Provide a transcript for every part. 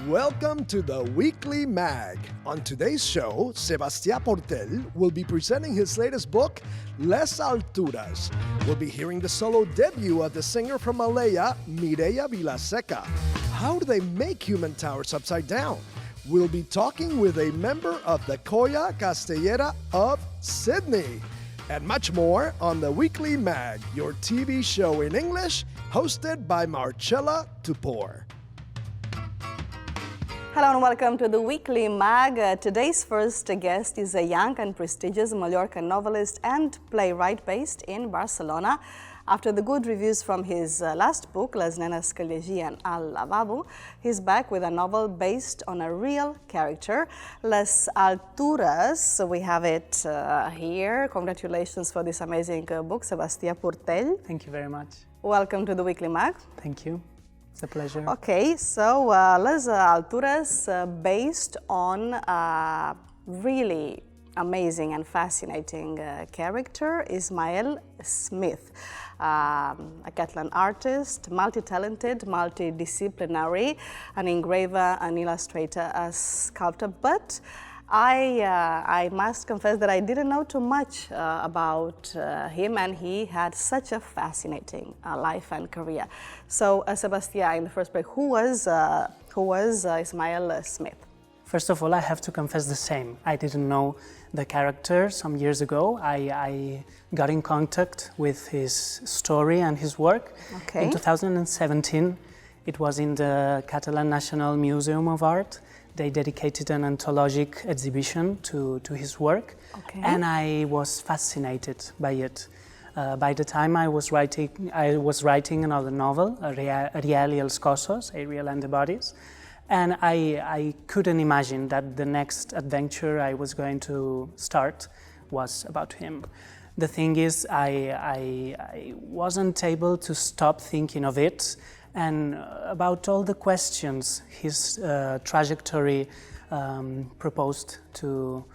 Welcome to the Weekly Mag. On today's show, Sebastià Portell will be presenting his latest book, Les Alturas. We'll be hearing the solo debut of the singer from Alella, Mireia Vilaseca. How do they make human towers upside down? We'll be talking with a member of the Colla Castellera of Sydney. And much more on the Weekly Mag, your TV show in English, hosted by Marcela Topor. Hello and welcome to the Weekly Mag. Today's first guest is a young and prestigious Mallorcan novelist and playwright based in Barcelona. After the good reviews from his last book, Les Nenes que llegien al lavabo, he's back with a novel based on a real character, Les Altures. So we have it here. Congratulations for this amazing book, Sebastià Portell. Thank you very much. Welcome to the Weekly Mag. Thank you. It's a pleasure. Okay, so Les Altures, based on a really amazing and fascinating character, Ismael Smith, a Catalan artist, multi-talented, multidisciplinary, an engraver, an illustrator, a sculptor, but I must confess that I didn't know too much about him, and he had such a fascinating life and career. So, Sebastià, in the first place, who was Ismael Smith? First of all, I have to confess the same. I didn't know the character some years ago. I got in contact with his story and his work in 2017. It was in the Catalan National Museum of Art. They dedicated an anthologic exhibition to his work, and I was fascinated by it. By the time I was writing another novel, Ariel y els cossos, Ariel and the Bodies, and I couldn't imagine that the next adventure I was going to start was about him. The thing is, I wasn't able to stop thinking of it and about all the questions his trajectory proposed to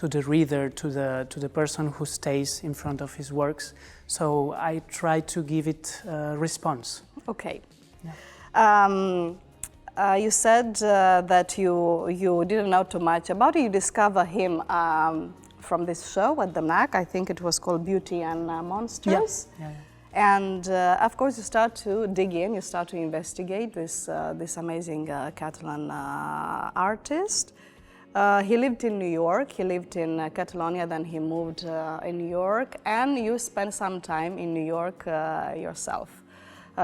the reader, to the person who stays in front of his works. So I tried to give it a response. Okay. Yeah. You said that you didn't know too much about it. You discover him from this show at the MAC. I think it was called Beauty and Monsters. Yeah. And of course, you start to dig in, you start to investigate this amazing Catalan artist. He lived in New York, he lived in Catalonia, then he moved in New York, and you spent some time in New York yourself.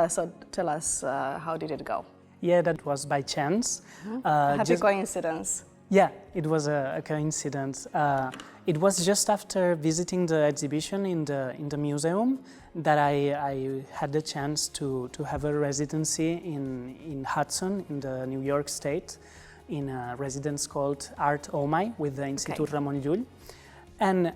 So tell us, how did it go? Yeah, that was by chance. Happy coincidence. Yeah, it was a coincidence. It was just after visiting the exhibition in the museum that I had the chance to have a residency in Hudson, in the New York State, in a residence called Art OMAI with the Institut Ramon Llull. And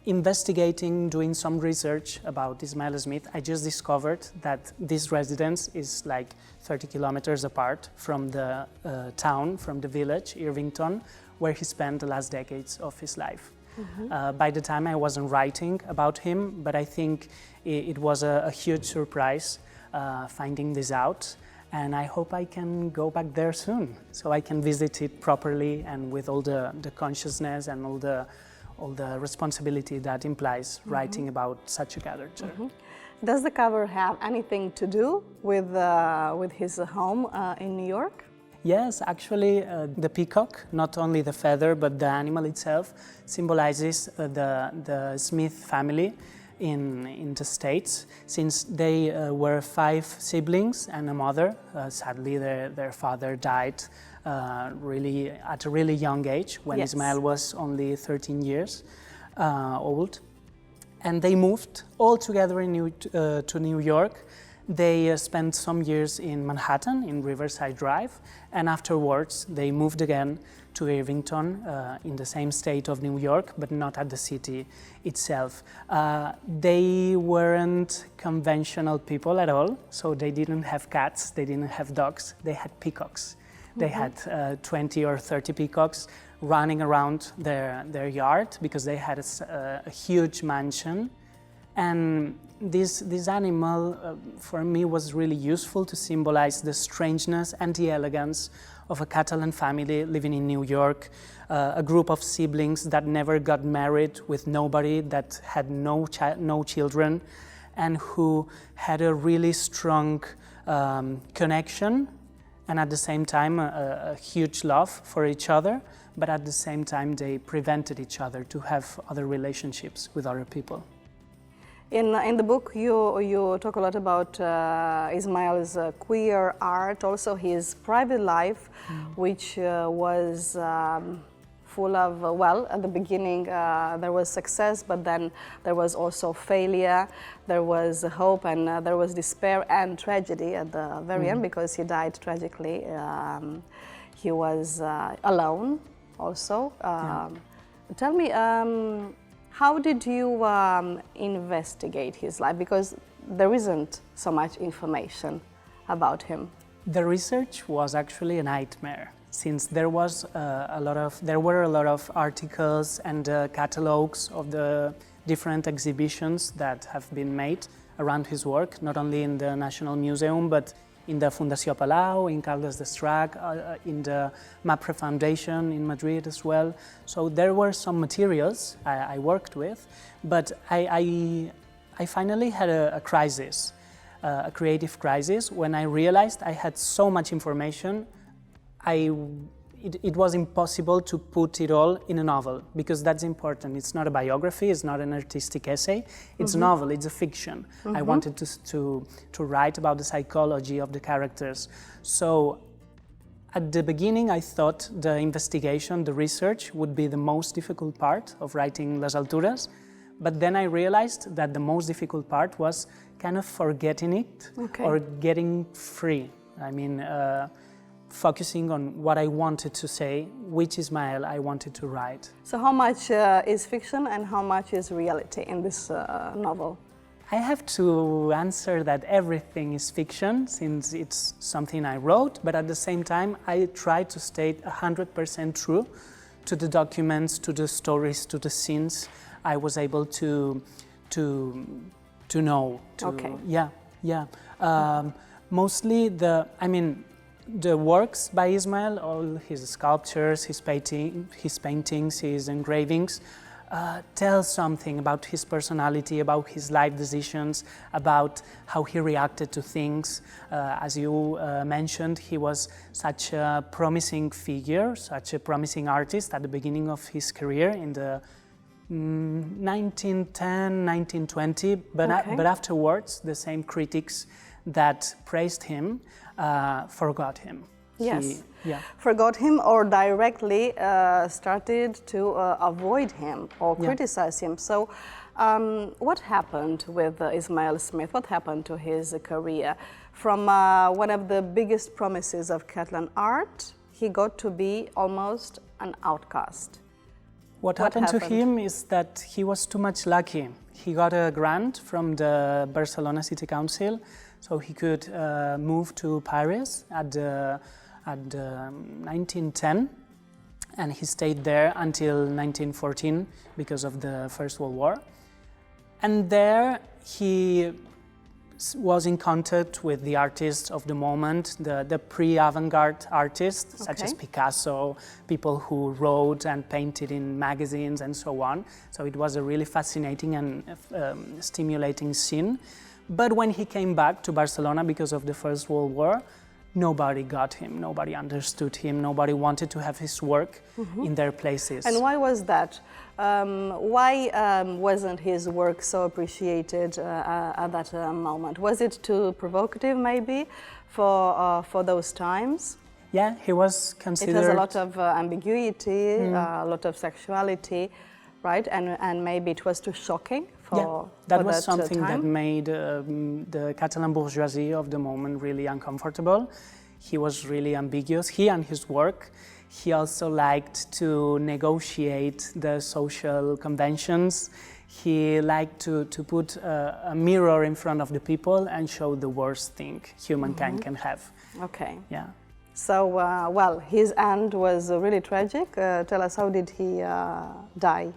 investigating, doing some research about Ismael Smith, I just discovered that this residence is like 30 kilometers apart from the town, from the village, Irvington, where he spent the last decades of his life. By the time I wasn't writing about him, but I think it was a huge surprise finding this out, and I hope I can go back there soon, so I can visit it properly and with all the consciousness and all the responsibility that implies writing about such a character. Does the cover have anything to do with his home in New York? Yes, actually, the peacock, not only the feather, but the animal itself, symbolizes the Smith family in the States, since they were 5 siblings and a mother. Sadly, their father died really at a really young age, when Ismael was only 13 years old. And they moved all together to New York. They spent some years in Manhattan, in Riverside Drive, and afterwards they moved again to Irvington, in the same state of New York, but not at the city itself. They weren't conventional people at all, so they didn't have cats, they didn't have dogs, they had peacocks. They had 20 or 30 peacocks running around their yard, because they had a huge mansion And this animal, for me, was really useful to symbolize the strangeness and the elegance of a Catalan family living in New York, a group of siblings that never got married, with nobody, that had no children, and who had a really strong connection, and at the same time a huge love for each other, but at the same time they prevented each other to have other relationships with other people. In the book, you talk a lot about Ismail's queer art, also his private life, which was full of, well, at the beginning there was success, but then there was also failure, there was hope, and there was despair and tragedy at the very end, because he died tragically. He was alone also. Tell me, how did you investigate his life? Because there isn't so much information about him. The research was actually a nightmare, since there were a lot of articles and catalogs of the different exhibitions that have been made around his work, not only in the National Museum, but in the Fundació Palau, in Caldes d'Estrac, in the MAPRE Foundation in Madrid as well. So there were some materials I worked with, but I finally had a crisis, a creative crisis, when I realized I had so much information. It was impossible to put it all in a novel, because that's important. It's not a biography, it's not an artistic essay, it's a novel, it's a fiction. I wanted to write about the psychology of the characters. So at the beginning I thought the investigation, the research would be the most difficult part of writing Las Alturas, but then I realized that the most difficult part was kind of forgetting it, or getting free. I mean, focusing on what I wanted to say, which Ismail I wanted to write. So how much is fiction and how much is reality in this novel? I have to answer that everything is fiction, since it's something I wrote, but at the same time I try to stay 100% true to the documents, to the stories, to the scenes I was able to know. Mostly the works by Ismail, all his sculptures, his paintings, his engravings, tell something about his personality, about his life decisions, about how he reacted to things. As you mentioned, he was such a promising figure, such a promising artist at the beginning of his career in the 1910, 1920, but afterwards the same critics that praised him forgot him. Yes, forgot him, or directly started to avoid him or criticize him. So what happened with Ismail Smith? What happened to his career? From one of the biggest promises of Catalan art, he got to be almost an outcast. What happened to him is that he was too much lucky. He got a grant from the Barcelona City Council, so he could move to Paris at 1910, and he stayed there until 1914 because of the First World War. And there he was in contact with the artists of the moment, the pre-avant-garde artists, such as Picasso, people who wrote and painted in magazines and so on. So it was a really fascinating and stimulating scene. But when he came back to Barcelona because of the First World War, nobody got him, nobody understood him, nobody wanted to have his work in their places. And why was that? Why wasn't his work so appreciated at that moment? Was it too provocative, maybe, for those times? Yeah, he was considered... It has a lot of ambiguity, a lot of sexuality, right? And maybe it was too shocking for that was something time. that made the Catalan bourgeoisie of the moment really uncomfortable. He was really ambiguous. He and his work. He also liked to negotiate the social conventions. He liked to put a mirror in front of the people and show the worst thing humankind can have. Okay. Yeah. So, well, his end was really tragic. Tell us, how did he die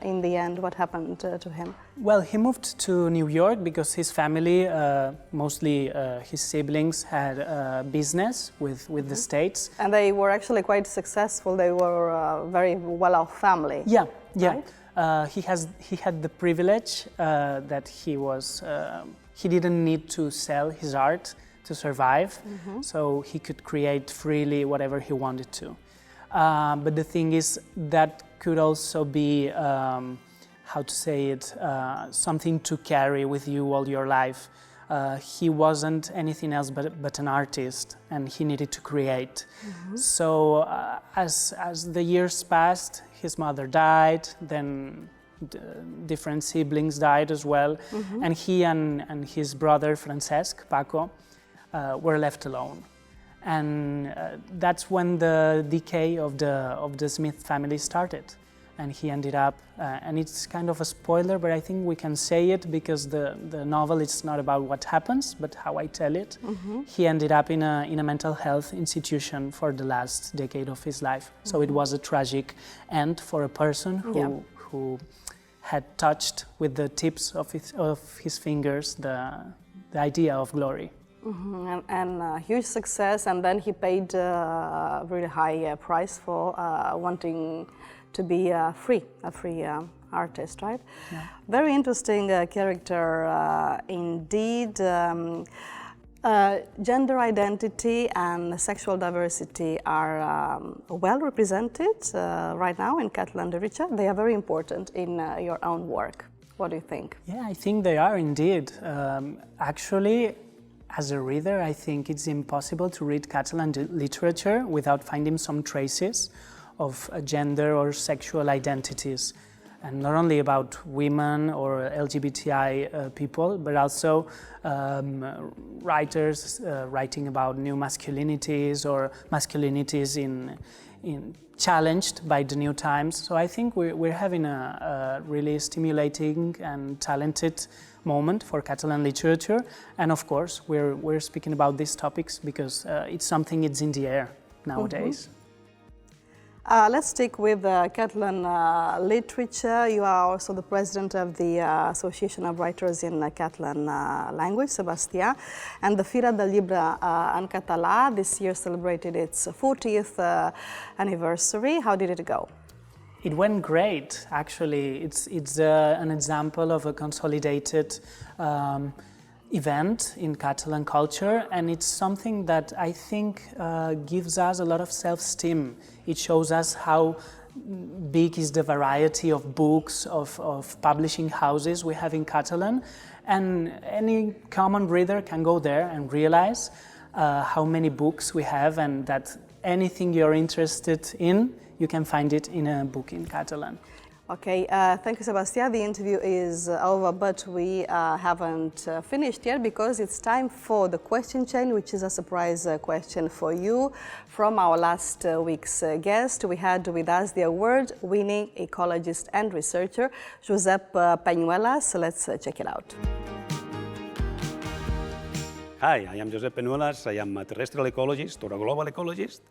in the end? What happened to him? Well, he moved to New York because his family, mostly his siblings, had business with the States. And they were actually quite successful. They were a very well-off family. Yeah. Right? He had the privilege that he didn't need to sell his art to survive, so he could create freely whatever he wanted to. But the thing is, that could also be, something to carry with you all your life. He wasn't anything else but an artist, and he needed to create. So as the years passed, his mother died, then different siblings died as well, and he and his brother Francesc, Paco, were left alone. And that's when the decay of the Smith family started. And he ended up, and it's kind of a spoiler, but I think we can say it because the novel is not about what happens, but how I tell it. He ended up in a mental health institution for the last decade of his life. So it was a tragic end for a person who had touched with the tips of his fingers the idea of glory. And huge success, and then he paid a really high price for wanting to be a free artist, right? Yeah. Very interesting character indeed. Gender identity and sexual diversity are well represented right now in Catalan literature. They are very important in your own work. What do you think? Yeah, I think they are indeed. Actually, as a reader, I think it's impossible to read Catalan literature without finding some traces of gender or sexual identities. And not only about women or LGBTI people, but also writers writing about new masculinities or masculinities in challenged by the new times. So I think we're having a really stimulating and talented moment for Catalan literature. And of course, we're speaking about these topics because it's something that's in the air nowadays. Let's stick with Catalan literature. You are also the president of the Association of Writers in Catalan language, Sebastià, and the Fira del Llibre en Català this year celebrated its 40th anniversary. How did it go? It went great, actually. It's an example of a consolidated event in Catalan culture, and it's something that I think gives us a lot of self-esteem. It shows us how big is the variety of books, of publishing houses we have in Catalan, and any common reader can go there and realize how many books we have, and that anything you're interested in, you can find it in a book in Catalan. Okay, thank you, Sebastià. The interview is over, but we haven't finished yet because it's time for the question chain, which is a surprise question for you from our last week's guest. We had with us the award-winning ecologist and researcher, Josep Peñuelas. Let's check it out. Hi, I am Josep Peñuelas. I am a terrestrial ecologist or a global ecologist.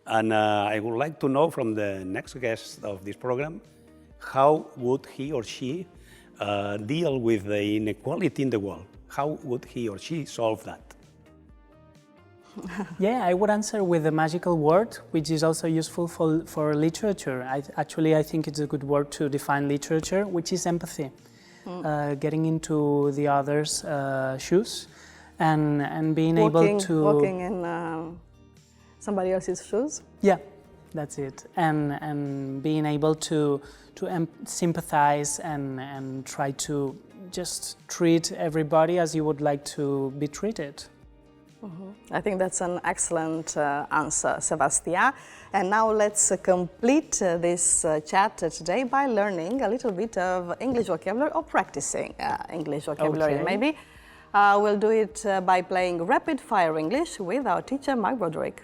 And I would like to know from the next guest of this program, how would he or she deal with the inequality in the world? How would he or she solve that? Yeah, I would answer with a magical word, which is also useful for literature. I think it's a good word to define literature, which is empathy. Getting into the other's shoes and being able to... Walking in somebody else's shoes? Yeah, that's it. And being able to sympathize and try to just treat everybody as you would like to be treated. I think that's an excellent answer, Sebastià. And now let's complete this chat today by learning a little bit of English vocabulary or practicing English vocabulary, Okay. maybe. We'll do it by playing rapid fire English with our teacher, Mark Broderick.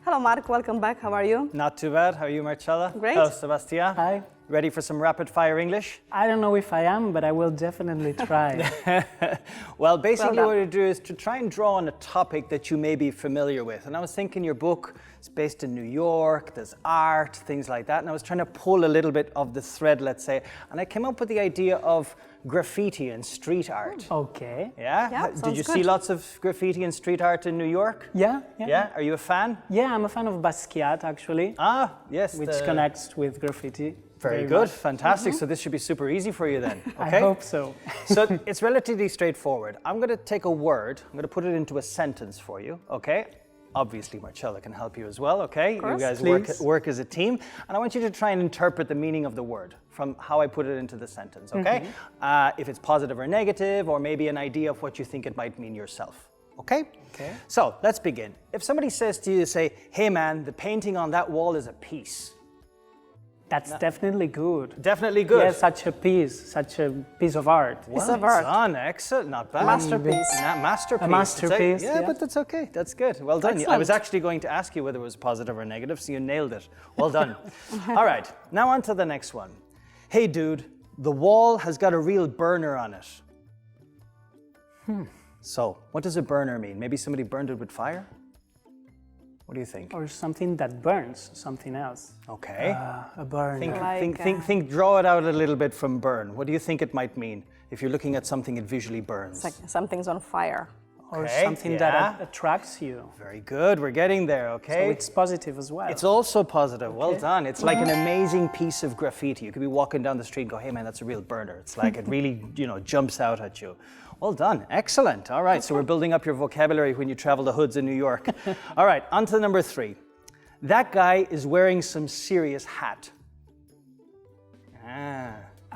Hello, Mark. Welcome back. How are you? Not too bad. How are you, Marcela? Great. Hello, Sebastià. Hi. Ready for some rapid fire English? I don't know if I am, but I will definitely try. Well, basically Well what we do is to try and draw on a topic that you may be familiar with. And I was thinking your book is based in New York, there's art, things like that. And I was trying to pull a little bit of the thread, let's say. And I came up with the idea of graffiti and street art. Okay. Yeah? Yeah, Did sounds you see good. lots of graffiti and street art in New York? Yeah. Yeah? Are you a fan? Yeah, I'm a fan of Basquiat, actually, Ah, yes. which connects with graffiti. Very good, much. fantastic. So this should be super easy for you then, okay? I hope so. So it's relatively straightforward. I'm going to take a word, I'm going to put it into a sentence for you, okay? Obviously, Marcela can help you as well, okay? course. You guys Please. work as a team. And I want you to try and interpret the meaning of the word from how I put it into the sentence, okay? If it's positive or negative, or maybe an idea of what you think it might mean yourself, okay? Okay. So let's begin. If somebody says to you, say, hey man, the painting on that wall is a piece. That's definitely good. Definitely good. Yeah, such a piece of art. Piece of art. Done, excellent, not bad. Masterpiece. Masterpiece. A masterpiece, Yeah, yeah. but that's okay. That's good. Well done. I Excellent. was actually going to ask you whether it was positive or negative, so you nailed it. Well done. All right, now on to the next one. Hey, dude, the wall has got a real burner on it. So, what does a burner mean? Maybe somebody burned it with fire? What do you think? Or something that burns something else. Okay. A burn. Think, draw it out a little bit from burn. What do you think it might mean if you're looking at something it visually burns? It's like something's on fire. Or Okay, something yeah. that attracts you. Very good, we're getting there, So okay? it's positive as well. It's also positive. Well done. It's like an amazing piece of graffiti. You could be walking down the street and go, hey man, that's a real burner. It's like it really, jumps out at you. Well done. Excellent. All right, so we're building up your vocabulary when you travel the hoods in New York. All right, on to number 3. That guy is wearing some serious hat.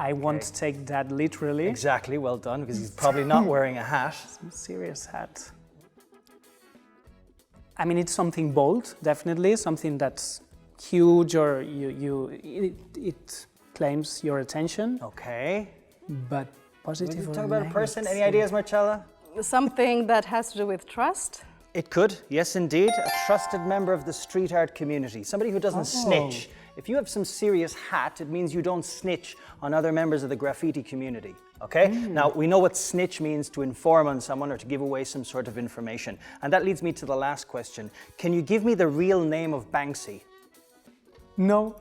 I won't take that literally. Exactly, well done, because he's probably not wearing a hat. Serious hat. I mean, it's something bold, definitely, something that's huge or it claims your attention, Okay. but positive Talk or about a person. Any negative. ideas, Marcela? Something that has to do with trust. It could, yes indeed. A trusted member of the street art community. Somebody who doesn't snitch. If you have some serious hat, it means you don't snitch on other members of the graffiti community. Okay? Now, we know what snitch means, to inform on someone or to give away some sort of information. And that leads me to the last question. Can you give me the real name of Banksy? No.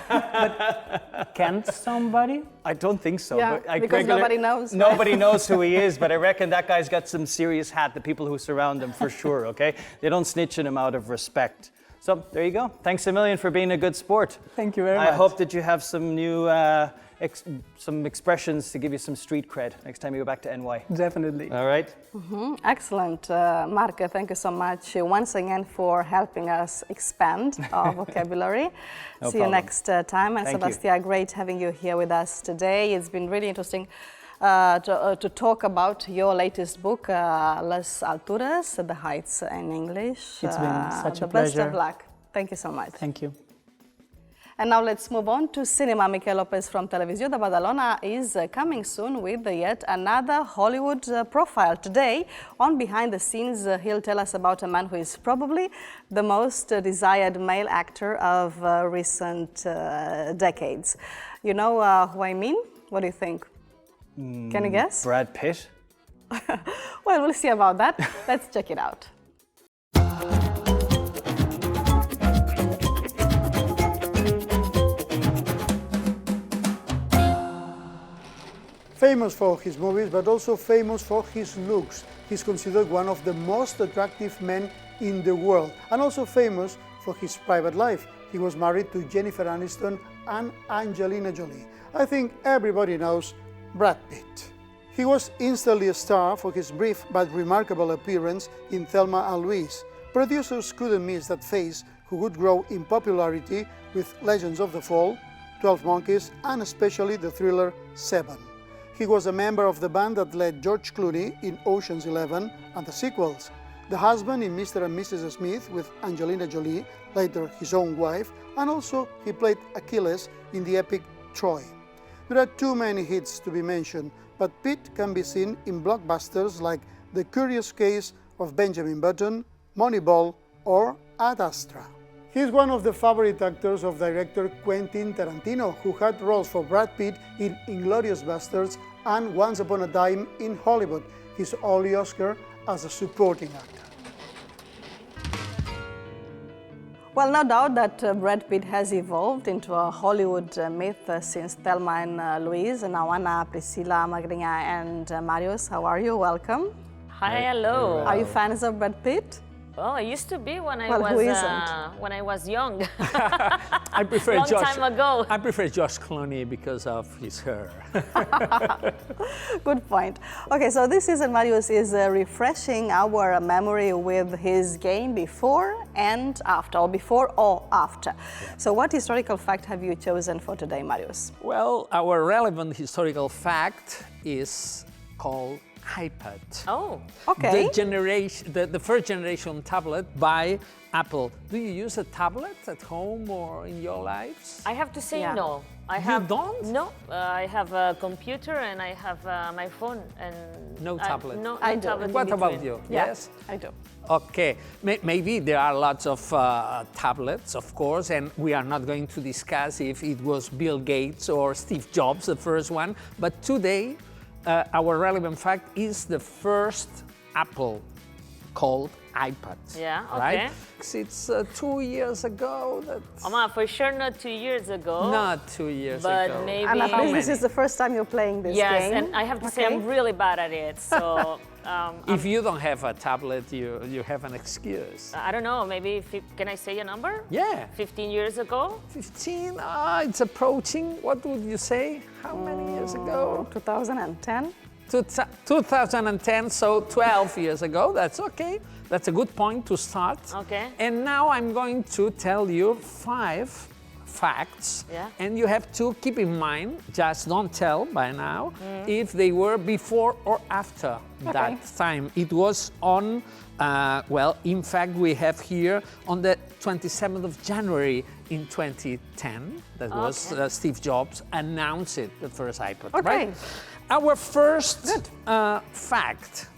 But can't somebody? I don't think so. Yeah, but because nobody knows, right? Nobody knows who he is, but I reckon that guy's got some serious hat, the people who surround him, for sure, okay? They don't snitch on him out of respect. So, there you go. Thanks a million for being a good sport. Thank you very much. I hope that you have some new some expressions to give you some street cred next time you go back to NY. Definitely. All right? Excellent. Mark, thank you so much once again for helping us expand our vocabulary. No See you problem. next time. And Thank you. Sebastià, great having you here with us today. It's been really interesting to talk about your latest book, Les Altures, The Heights in English. It's been such a The best pleasure. of luck. Thank you so much. Thank you. And now let's move on to cinema. Miquel Lopez from Televisió de Badalona is coming soon with yet another Hollywood profile. Today, on Behind the Scenes, he'll tell us about a man who is probably the most desired male actor of recent decades. You know who I mean? What do you think? Can you guess? Brad Pitt? Well, we'll see about that. Let's check it out. Famous for his movies, but also famous for his looks. He's considered one of the most attractive men in the world, and also famous for his private life. He was married to Jennifer Aniston and Angelina Jolie. I think everybody knows Brad Pitt. He was instantly a star for his brief but remarkable appearance in Thelma and Louise. Producers couldn't miss that face, who would grow in popularity with Legends of the Fall, 12 Monkeys, and especially the thriller Seven. He was a member of the band that led George Clooney in Ocean's 11 and the sequels, the husband in Mr. and Mrs. Smith with Angelina Jolie, later his own wife, and also he played Achilles in the epic Troy. There are too many hits to be mentioned, but Pitt can be seen in blockbusters like The Curious Case of Benjamin Button, Moneyball, or Ad Astra. He's one of the favorite actors of director Quentin Tarantino, who had roles for Brad Pitt in *Inglourious Basterds* and *Once Upon a Time in Hollywood*, his only Oscar as a supporting actor. Well, no doubt that Brad Pitt has evolved into a Hollywood myth since Thelma and Louise. Now, Anna, Priscilla, Magrinha, and Marius, how are you? Welcome. Hi, hello. Are you fans of Brad Pitt? Well, I used to be when I was young. I prefer Long time ago. I prefer George Clooney because of his hair. Good point. Okay, so this season Marius is refreshing our memory with his game before and after, or before or after. Yeah. So what historical fact have you chosen for today, Marius? Well, our relevant historical fact is called iPad. Oh, okay. The first generation tablet by Apple. Do you use a tablet at home or in your lives? I have to say no. You don't? No, I have a computer and I have my phone and... No tablet? No, I do. tablet. What about you? Yeah, Yes? I do. Okay, maybe there are lots of tablets, of course, and we are not going to discuss if it was Bill Gates or Steve Jobs, the first one, but today, our relevant fact is the first Apple called iPad. Yeah, okay. Right? It's 2 years ago. For sure not 2 years ago. Not 2 years but ago. Maybe. And I think this is the first time you're playing this game. Yes, and I have to say I'm really bad at it. So if you don't have a tablet, you have an excuse. I don't know. Maybe can I say a number? Yeah. 15 years ago. 15. It's approaching. What would you say? How many years ago? 2010. 2010, so 12 years ago. That's okay. That's a good point to start. Okay. And now I'm going to tell you 5 facts. Yeah. And you have to keep in mind, just don't tell by now, if they were before or after that time. It was on, in fact, we have here on the 27th of January in 2010. That was Steve Jobs announced it, the first iPad, right? Our first fact,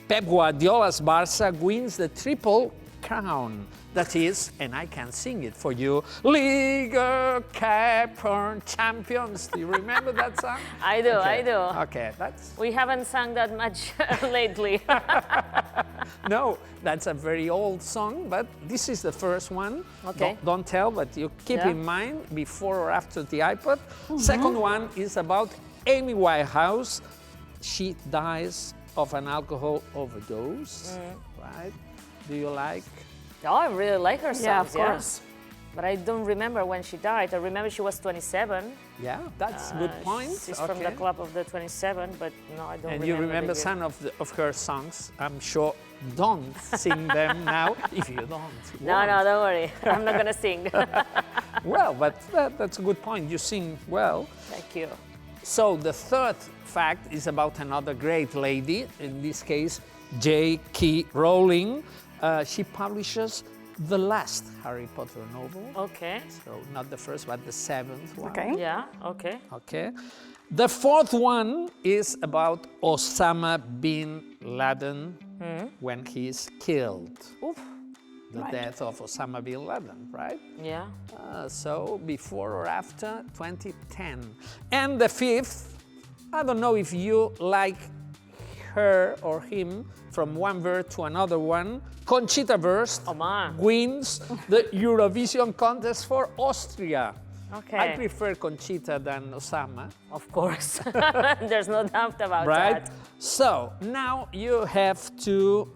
Pep Guardiola's Barça wins the triple crown. That is, and I can sing it for you, Liga, Cup, Champions. Do you remember that song? I do, I do. Okay, that's... We haven't sung that much lately. No, that's a very old song, but this is the first one. Okay. Don't tell, but you keep in mind before or after the iPad. Second one is about Amy Winehouse. She dies of an alcohol overdose, right? Do you like? Oh, I really like her songs, Yeah, of course. But I don't remember when she died. I remember she was 27. Yeah, that's a good point. She's from the club of the 27, but no, I don't remember. And you remember some of her songs. I'm sure. Don't sing them now if you don't. No, don't worry. I'm not going to sing. Well, but that's a good point. You sing well. Thank you. So the third fact is about another great lady, in this case, J.K. Rowling. She publishes the last Harry Potter novel. Okay. So not the first, but the 7th one. Okay. Yeah, okay. Okay. The fourth one is about Osama bin Laden when he is killed. Oof. The death of Osama bin Laden, right? Yeah. So before or after 2010. And the fifth, I don't know if you like her or him from one verse to another one. Conchita Wurst wins the Eurovision contest for Austria. Okay. I prefer Conchita than Osama. Of course. There's no doubt about right? that. So now you have to,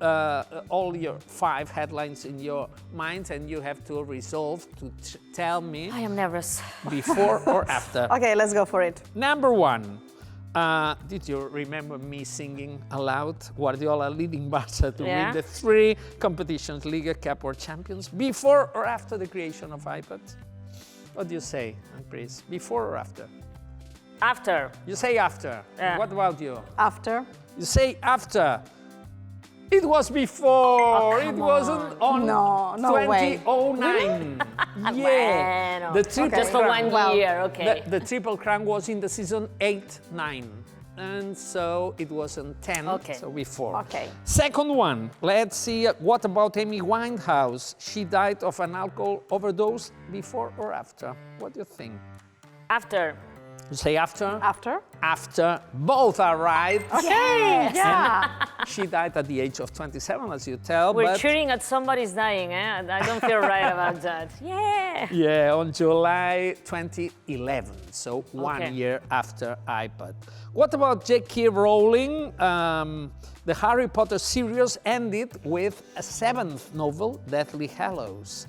all your 5 headlines in your mind, and you have to resolve to tell me. I am nervous. Before or after. Okay, let's go for it. Number 1. Did you remember me singing aloud? Guardiola leading Barça to win the 3 competitions, Liga, Cup or Champions, before or after the creation of iPad? What do you say, Pris? Before or after? After. You say after. Yeah. What about you? After. You say after. It was before. It wasn't on 2009. Yeah. Bueno. The triple Just for 1 year, okay. The triple crown was in the season 8-9. and so it wasn't 10, Okay. so before. Okay. Second one, let's see, what about Amy Winehouse? She died of an alcohol overdose before or after? What do you think? After. You say after? After? After. Both are right. Okay, yeah. She died at the age of 27, as you tell. We're but cheering at somebody's dying, eh? I don't feel right about that. Yeah. yeah, on July 2011, so 1 Okay. year after iPad. What about J.K. Rowling? The Harry Potter series ended with a 7th novel, Deathly Hallows.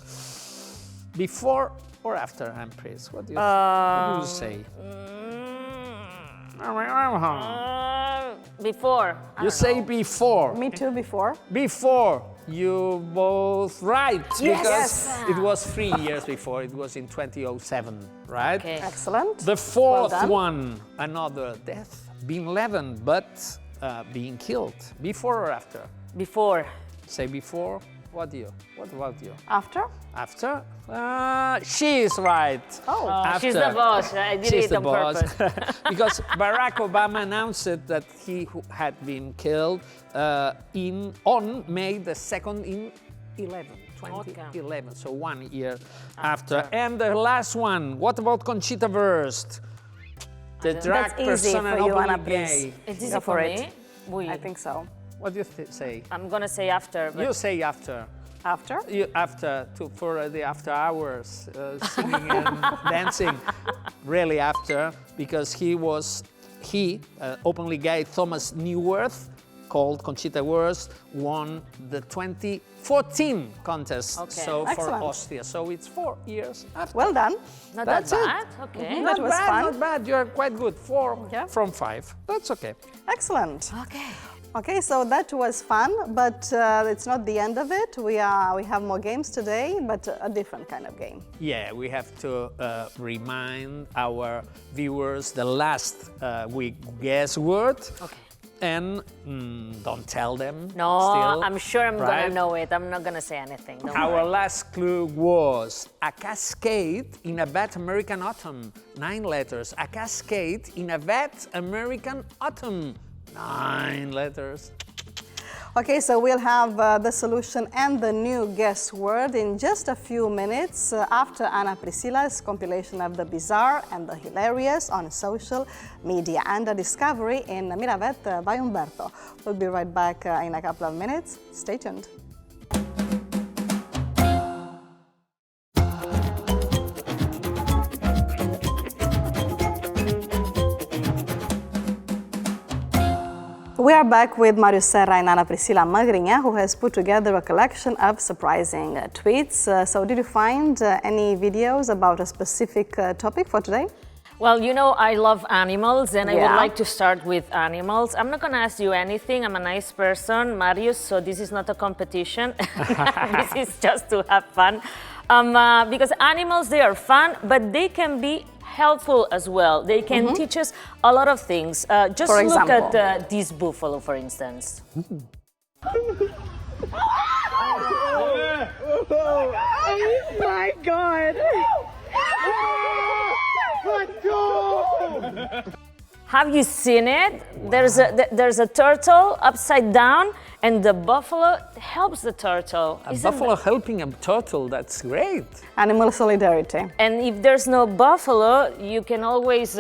Before or after, Empress? What do you say? Before. I You don't say know. before. Me too, before. Before. You both right. Yes. Because it was 3 years before. It was in 2007, right? Okay. Excellent. The fourth Well done. one, another death. Bin Laden, but being killed. Before or after? Before. Say before. What about you? After? After? She is right. Oh. After. She's the boss. I did She's it the on boss. purpose. Because Barack Obama announced that he had been killed on May the 2nd in 2011, so 1 year after. And the last one, what about Conchita Wurst? The drag That's easy person for and you, openly Anna, gay. please. It's easy Go for for me. it. Oui. I think so. What do you say? I'm gonna say after. But You say after. After? You after for the after hours singing and dancing, really after, because he openly gay Thomas Neuwirth, called Conchita Wurst, won the 2014 contest. Okay. So for Excellent. Austria. So it's 4 years after. Well done. not That's that it. bad. Okay. That was fun. Not bad. You're quite good. 4 Yeah. from 5. That's okay. Excellent. Okay. Okay, so that was fun, but it's not the end of it. We have more games today, but a different kind of game. Yeah, we have to remind our viewers the last week guess word. Okay. And don't tell them. No, still, I'm sure I'm right? gonna know it. I'm not gonna say anything. Don't Our worry. last clue was a cascade in a wet American autumn. 9 letters. A cascade in a wet American autumn. 9 letters. Okay, so we'll have the solution and the new guess word in just a few minutes after Ana Priscilla's compilation of the bizarre and the hilarious on social media and a discovery in Miravet by Umberto. We'll be right back in a couple of minutes. Stay tuned. We are back with Mario Serra and Ana Priscilla Magrinha, who has put together a collection of surprising tweets. So did you find any videos about a specific topic for today? Well, you know, I love animals and I would Yeah. like to start with animals. I'm not going to ask you anything. I'm a nice person, Marius, so this is not a competition. This is just to have fun. Because animals, they are fun, but they can be helpful as well. They can teach us a lot of things. Just For look example? at this buffalo, for instance. My God! Have you seen it? There's a turtle upside down, and the buffalo helps the turtle. A Isn't buffalo helping a turtle, that's great. Animal solidarity. And if there's no buffalo, you can always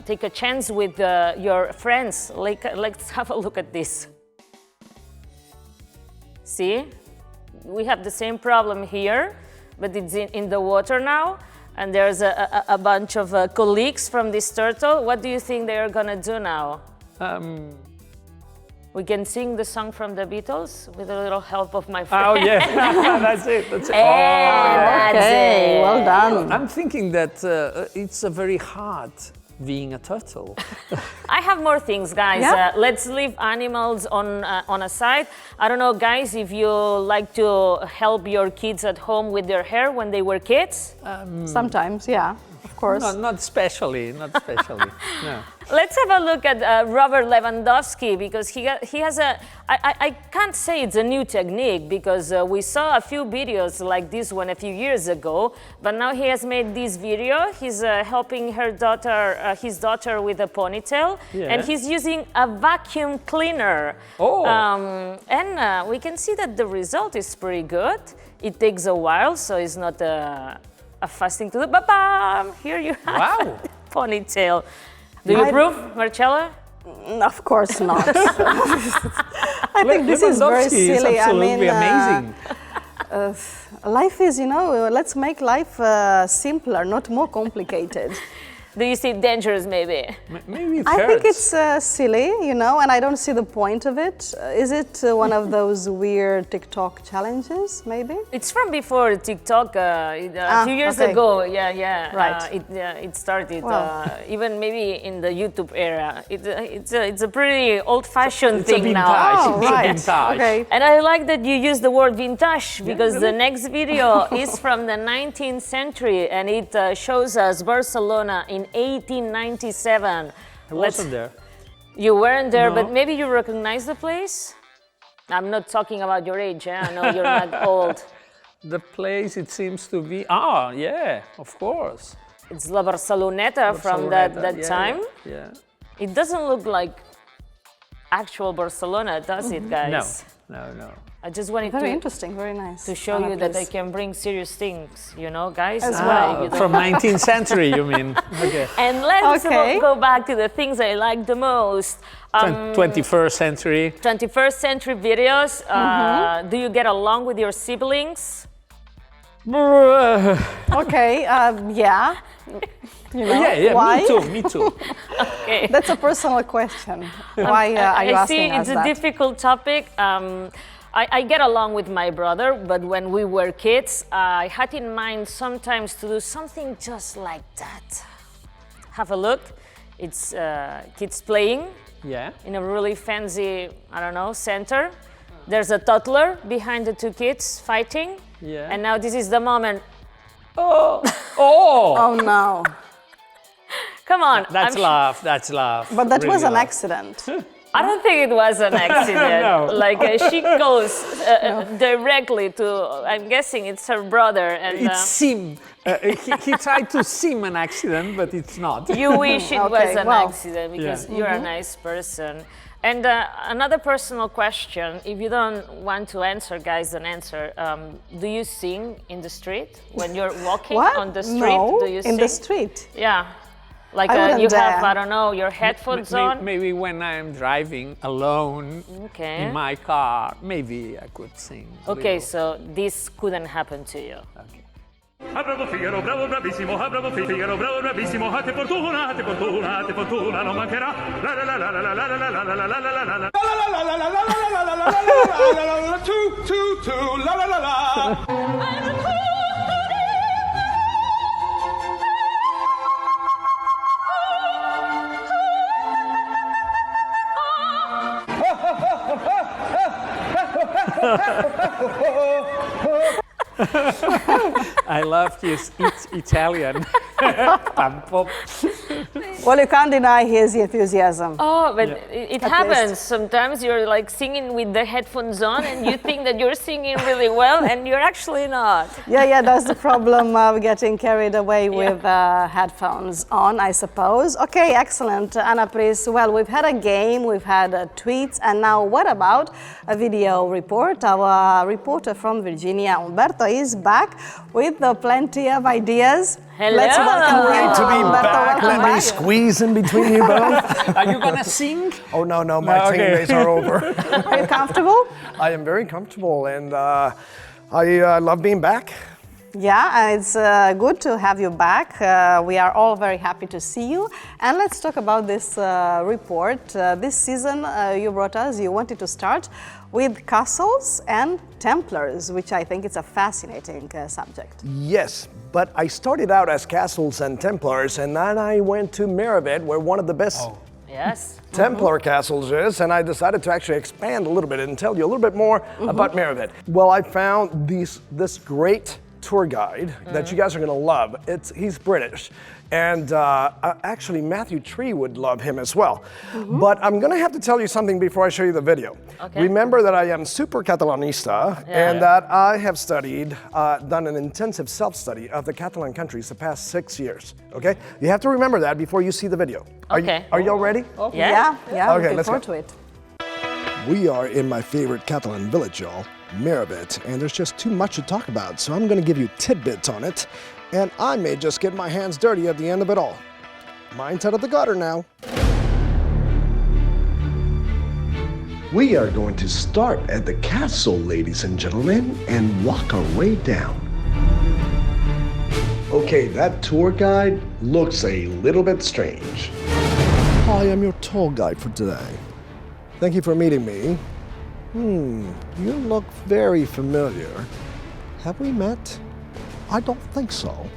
take a chance with your friends. Like, let's have a look at this. See? We have the same problem here, but it's in the water now. And there's a bunch of colleagues from this turtle. What do you think they are gonna do now? We can sing the song from the Beatles with a little help of my friend. Oh, yeah, that's it. That's it. And that's Okay, it. well done. I'm thinking that it's a very hard being a turtle. I have more things, guys. Yeah? Let's leave animals on a side. I don't know, guys, if you like to help your kids at home with their hair when they were kids. Sometimes, yeah. of course. Not especially, not especially. No. Let's have a look at Robert Lewandowski, because he has I can't say it's a new technique, because we saw a few videos like this one a few years ago, but now he has made this video. He's helping his daughter with a ponytail, and he's using a vacuum cleaner. Oh. And we can see that the result is pretty good. It takes a while, so it's not a fast thing to do. Ba-bam! Here you have Wow. ponytail. Do you approve, Marcela? Of course not. I think this is very silly. Is absolutely amazing. Life is, let's make life simpler, not more complicated. Do you see it dangerous, maybe? Maybe it I hurts. think it's silly, and I don't see the point of it. Is it one of those weird TikTok challenges, maybe? It's from before TikTok, a few years ago. Yeah. Right. It started Wow. even maybe in the YouTube era. It's a pretty old-fashioned thing vintage. now. Oh, It's a right. vintage. Okay. And I like that you use the word vintage, because the next video is from the 19th century, and it shows us Barcelona in 1897. I wasn't there. You weren't there, No. but maybe you recognize the place? I'm not talking about your age, I know you're not old. The place, it seems to be, yeah, of course. It's La Barceloneta from that time. Yeah. It doesn't look like actual Barcelona, does it, guys? No. I just wanted Very to interesting, very nice. show you that I can bring serious things, guys. As If well. you don't- From 19th century, you mean? Okay. And let's Okay. go back to the things I like the most. 21st century. 21st century videos. Do you get along with your siblings? Okay, yeah. Yeah, why? me too. Okay. That's a personal question. Why are you I asking see us it's a that? difficult topic. I get along with my brother, but when we were kids, I had in mind sometimes to do something just like that. Have a look. It's kids playing Yeah. in a really fancy, center. There's a toddler behind the two kids fighting. Yeah. And now this is the moment. Oh! Oh no, Come on. That's I'm That's love. but that was Really an love. accident. I don't think it was an accident. No. Like she goes directly to, I'm guessing it's her brother. And It seemed, he tried to seem an accident, but it's not. you wish it was Okay, an well. accident, because you're a nice person. And another personal question, if you don't want to answer, guys, don't answer. Do you sing in the street when you're walking What? on the street? No, Do you sing? in the street. Yeah. Like I wouldn't you have, dare. I don't know, your headphones on? Maybe when I'm driving alone Okay. in my car, maybe I could sing. a Okay, little. so this couldn't happen to you. Okay. Ah, bravo Figaro, bravo bravissimo, ah, bravo Figaro, bravo bravissimo, te fortuna, non mancherà. La la la la la la la la la la la la la la la. La la la la. I love his Italian. Pop. Well, you can't deny his enthusiasm. Oh, but it At happens. least. Sometimes you're like singing with the headphones on and you think that you're singing really well and you're actually not. Yeah, that's the problem of getting carried away with headphones on, I suppose. Okay, excellent, Anna Pris. Well, we've had a game, we've had tweets, and now what about a video report? Our reporter from Virginia, Umberto, is back with plenty of ideas. Hello. Let's welcome Great you, to be Umberto. back. Welcome Let me back. squeeze in between you both. Are you gonna sing? Oh, no, my No, singing okay. days are over. Are you comfortable? I am very comfortable, and I love being back. Yeah, and it's good to have you back. We are all very happy to see you. And let's talk about this report. This season you brought us, you wanted to start with castles and Templars, which I think is a fascinating subject. Yes, but I started out as castles and Templars, and then I went to Miravet, where one of the best Yes. Templar castles is, and I decided to actually expand a little bit and tell you a little bit more about Miravet. Well, I found this great tour guide that you guys are gonna love. He's British. And actually, Matthew Tree would love him as well. But I'm gonna have to tell you something before I show you the video. Okay. Remember that I am super Catalanista and that I have studied, done an intensive self-study of the Catalan countries the past 6 years, okay? You have to remember that before you see the video. Are y'all ready? Okay. Yeah, Okay, looking let's forward go. to it. We are in my favorite Catalan village, y'all, Miravet, and there's just too much to talk about, so I'm gonna give you tidbits on it, and I may just get my hands dirty at the end of it all. Mine's out of the gutter now. We are going to start at the castle, ladies and gentlemen, and walk our way down. Okay, that tour guide looks a little bit strange. Hi, I'm your tour guide for today. Thank you for meeting me. You look very familiar. Have we met? I don't think so.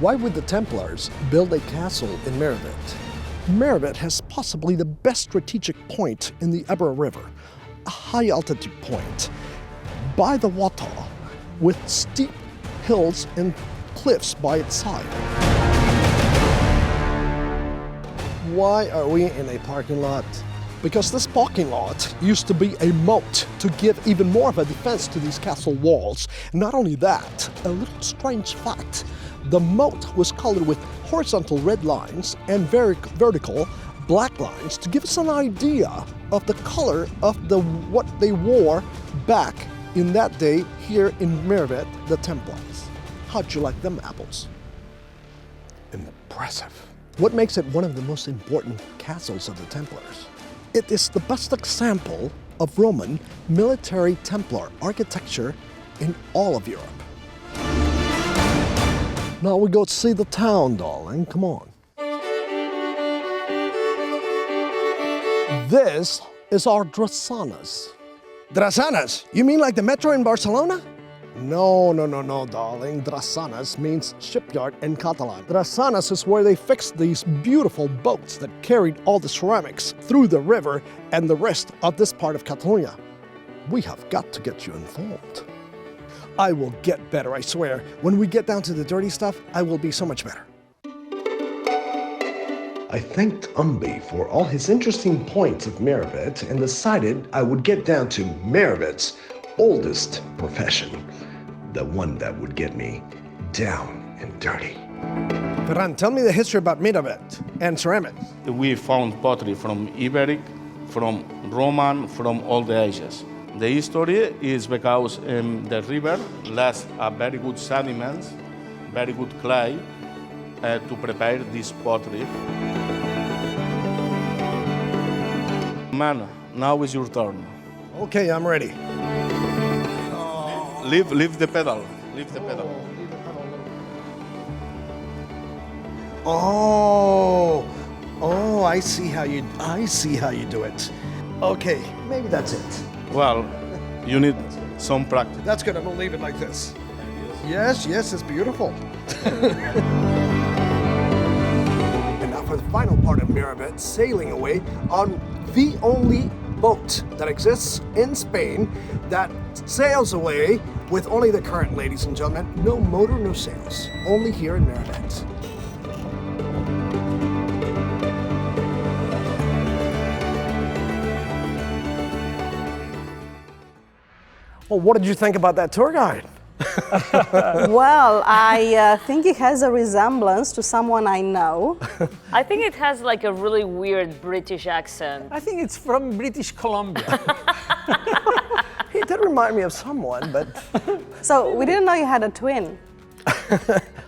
Why would the Templars build a castle in Miravet? Miravet has possibly the best strategic point in the Ebro River, a high altitude point, by the water, with steep hills and cliffs by its side. Why are we in a parking lot? Because this parking lot used to be a moat to give even more of a defense to these castle walls. Not only that, a little strange fact, the moat was colored with horizontal red lines and vertical black lines to give us an idea of the color of what they wore back in that day here in Miravet, the Templars. How'd you like them apples? Impressive. What makes it one of the most important castles of the Templars? It is the best example of Roman military Templar architecture in all of Europe. Now we go see the town, darling. Come on. This is our Drassanes. Drassanes? You mean like the metro in Barcelona? No, darling. Drassanes means shipyard in Catalan. Drassanes is where they fixed these beautiful boats that carried all the ceramics through the river and the rest of this part of Catalonia. We have got to get you informed. I will get better, I swear. When we get down to the dirty stuff, I will be so much better. I thanked Umbi for all his interesting points of Miravet and decided I would get down to Miravet's oldest profession, the one that would get me down and dirty. Ferran, tell me the history about Miravet and ceramics. We found pottery from Iberic, from Roman, from all the ages. The history is because the river left a very good sediments, very good clay to prepare this pottery. Man, now is your turn. Okay, I'm ready. Leave the pedal. Leave the pedal. Oh, I see how you do it. Okay, maybe that's it. Well, you need some practice. That's good. I'm gonna leave it like this. Yes, it's beautiful. And now for the final part of Miravet, sailing away on the only boat that exists in Spain that sails away with only the current, ladies and gentlemen. No motor, no sails. Only here in Miravet. Well, what did you think about that tour guide? Well, I think it has a resemblance to someone I know. I think it has like a really weird British accent. I think it's from British Columbia. He did remind me of someone, but... So we didn't know you had a twin.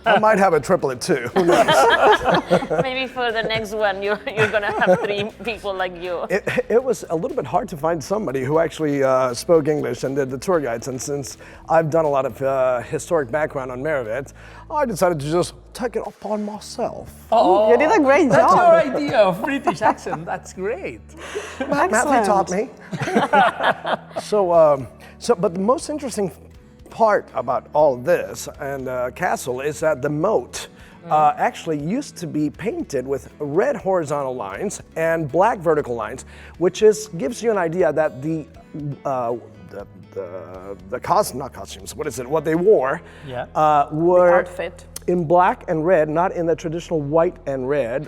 I might have a triplet too. Who knows? Maybe for the next one, you're gonna have 3 people like you. It was a little bit hard to find somebody who actually spoke English and did the tour guides. And since I've done a lot of historic background on Miravet, I decided to just take it upon myself. Oh, you did a great That's job. your idea of British accent. That's great. Matthew taught me. But the most interesting part about all this and castle is that the moat actually used to be painted with red horizontal lines and black vertical lines, which gives you an idea that the not costumes, what they wore, Yeah. were Outfit. in black and red, not in the traditional white and red,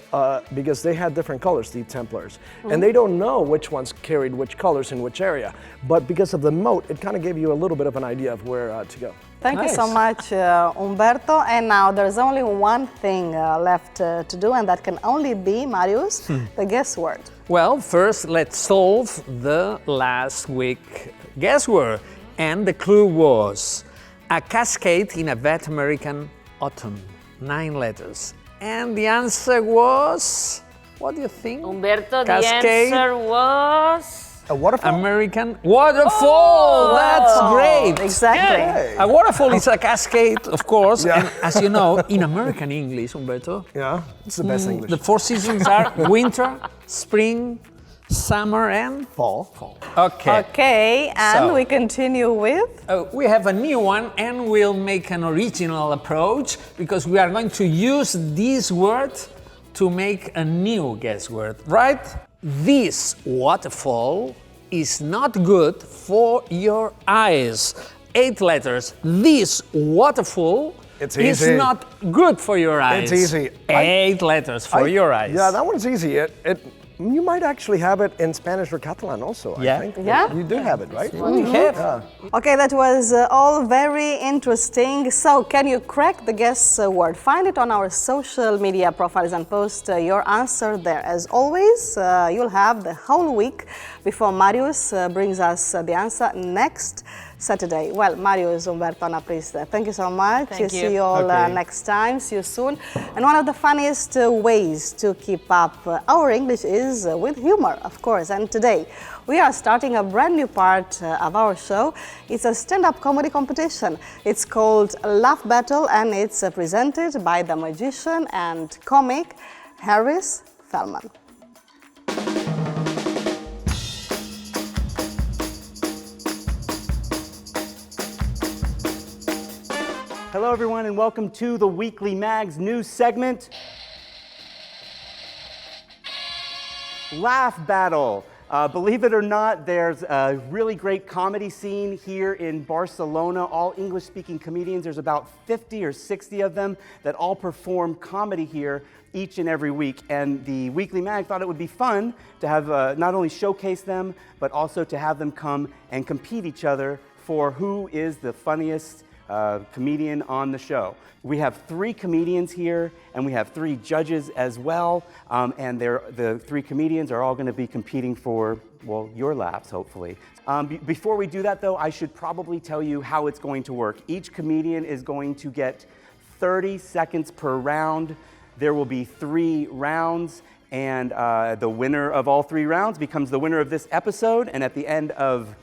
because they had different colors, the Templars. And they don't know which ones carried which colors in which area. But because of the moat, it kind of gave you a little bit of an idea of where to go. Thank you so much, Umberto. And now there's only one thing left to do, and that can only be, Marius, the guess word. Well, first let's solve the last week guess word. And the clue was a cascade in a wet American autumn. 9 letters. And the answer was, what do you think? Umberto, Cascade. the answer was... A waterfall? American waterfall. That's great. Exactly. Hey. A waterfall is a cascade, of course, and as you know, in American English, Umberto, Yeah, it's the best English. the 4 seasons are winter, spring, summer, and Fall. Okay. Okay, and So- we continue with... We have a new one, and we'll make an original approach because we are going to use this word to make a new guess word, right? This waterfall is not good for your eyes. 8 letters. This waterfall It's is easy. not good for your eyes. It's easy. 8 letters for your eyes. Yeah, that one's easy. You might actually have it in Spanish or Catalan also, Yeah. I think. Yeah? You do have it, right? We have. Okay, that was all very interesting. So, can you crack the guess word? Find it on our social media profiles and post your answer there. As always, you'll have the whole week before Marius brings us the answer next Saturday. Well, Marius, Umberto, Anna, please, thank you so much. Thank you. See you all next time. See you soon. And one of the funniest ways to keep up our English is with humor, of course. And today, we are starting a brand new part of our show. It's a stand-up comedy competition. It's called Laugh Battle, and it's presented by the magician and comic Harris Feldman. Hello, everyone, and welcome to the Weekly Mag's news segment, Laugh Battle. Believe it or not, there's a really great comedy scene here in Barcelona. All English-speaking comedians, there's about 50 or 60 of them that all perform comedy here each and every week. And the Weekly Mag thought it would be fun to have not only showcase them, but also to have them come and compete each other for who is the funniest comedian on the show. We have 3 comedians here, and we have 3 judges as well, and the 3 comedians are all going to be competing for, well, your laughs, hopefully. Before we do that, though, I should probably tell you how it's going to work. Each comedian is going to get 30 seconds per round. There will be 3 rounds, and the winner of all 3 rounds becomes the winner of this episode, and at the end of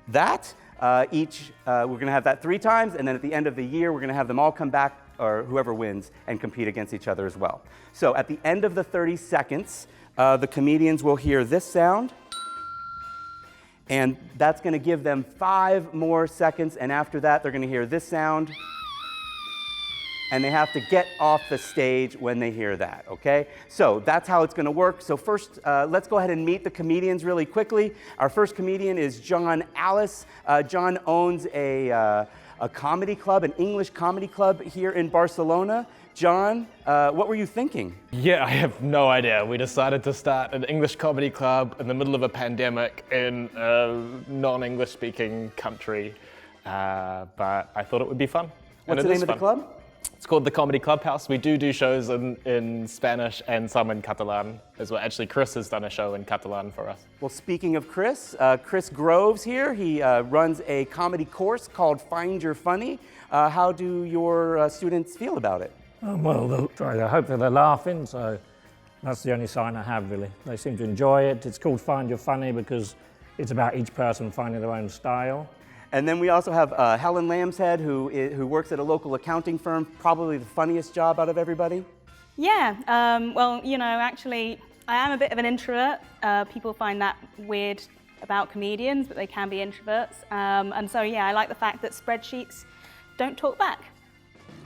that, we're going to have that 3 times, and then at the end of the year, we're going to have them all come back, or whoever wins, and compete against each other as well. So at the end of the 30 seconds, the comedians will hear this sound, and that's going to give them 5 more seconds, and after that, they're going to hear this sound, and they have to get off the stage when they hear that, okay? So that's how it's gonna work. So first, let's go ahead and meet the comedians really quickly. Our first comedian is John Alice. John owns a comedy club, an English comedy club here in Barcelona. John, what were you thinking? Yeah, I have no idea. We decided to start an English comedy club in the middle of a pandemic in a non-English speaking country, but I thought it would be fun. What's the name of the club? It's called the Comedy Clubhouse. We do shows in Spanish and some in Catalan as well. Actually, Chris has done a show in Catalan for us. Well, speaking of Chris, Chris Groves here. He runs a comedy course called Find Your Funny. How do your students feel about it? Well, hopefully they're laughing, so that's the only sign I have, really. They seem to enjoy it. It's called Find Your Funny because it's about each person finding their own style. And then we also have Helen Lambshead, who works at a local accounting firm, probably the funniest job out of everybody. Yeah, well, you know, actually, I am a bit of an introvert. People find that weird about comedians, but they can be introverts. And so, yeah, I like the fact that spreadsheets don't talk back.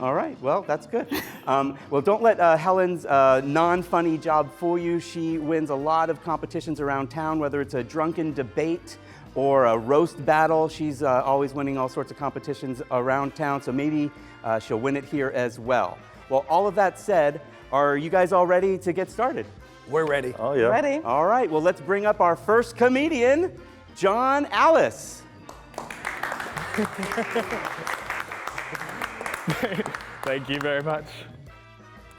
All right, well, that's good. Well, don't let Helen's non-funny job fool you. She wins a lot of competitions around town, whether it's a drunken debate or a roast battle. She's always winning all sorts of competitions around town, so maybe she'll win it here as well. Well, all of that said, are you guys all ready to get started? We're ready. Oh, yeah. Ready? All right, well, let's bring up our first comedian, John Alice. Thank you very much.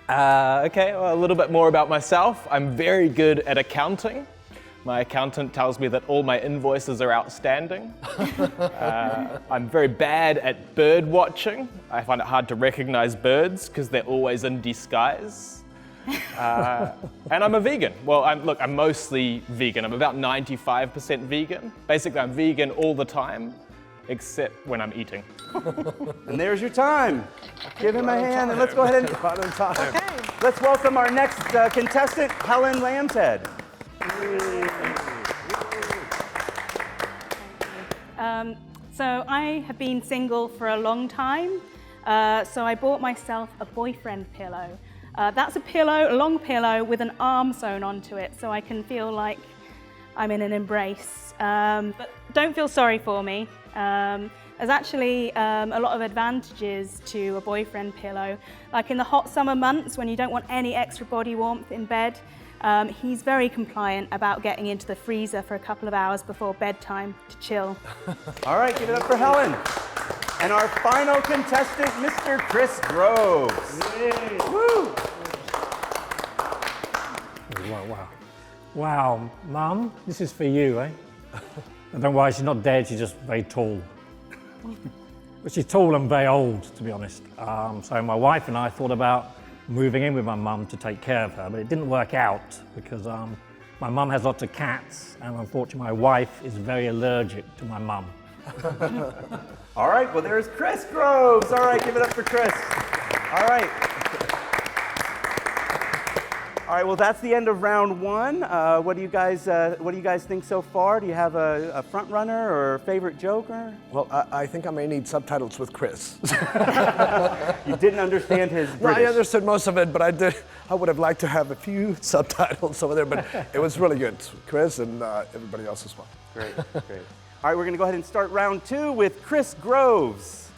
Okay, well, a little bit more about myself. I'm very good at accounting. My accountant tells me that all my invoices are outstanding. I'm very bad at bird watching. I find it hard to recognize birds because they're always in disguise. And I'm a vegan. Well, I'm mostly vegan. I'm about 95% vegan. Basically, I'm vegan all the time, except when I'm eating. And there's your time. Give him a hand and let's go ahead and let's welcome our next contestant, Helen Lambshead. So I have been single for a long time, so I bought myself a boyfriend pillow. That's a long pillow with an arm sewn onto it, so I can feel like I'm in an embrace. But don't feel sorry for me. There's actually a lot of advantages to a boyfriend pillow. Like in the hot summer months when you don't want any extra body warmth in bed, he's very compliant about getting into the freezer for a couple of hours before bedtime to chill. All right, give it up for Helen. And our final contestant, Mr. Chris Groves. Yay. Woo! Wow, Mum, this is for you, eh? And don't worry, she's not dead, she's just very tall. But she's tall and very old, to be honest. So my wife and I thought about moving in with my mum to take care of her, but it didn't work out because my mum has lots of cats, and unfortunately my wife is very allergic to my mum. All right, well, there's Chris Groves. All right, give it up for Chris. All right. All right, well, that's the end of round one. What do you guys think so far? Do you have a front runner or favorite joker? Well, I think I may need subtitles with Chris. You didn't understand his British. Well, I understood most of it, but I would have liked to have a few subtitles over there, but it was really good. Chris and everybody else as well. Great, great. All right, we're going to go ahead and start round two with Chris Groves.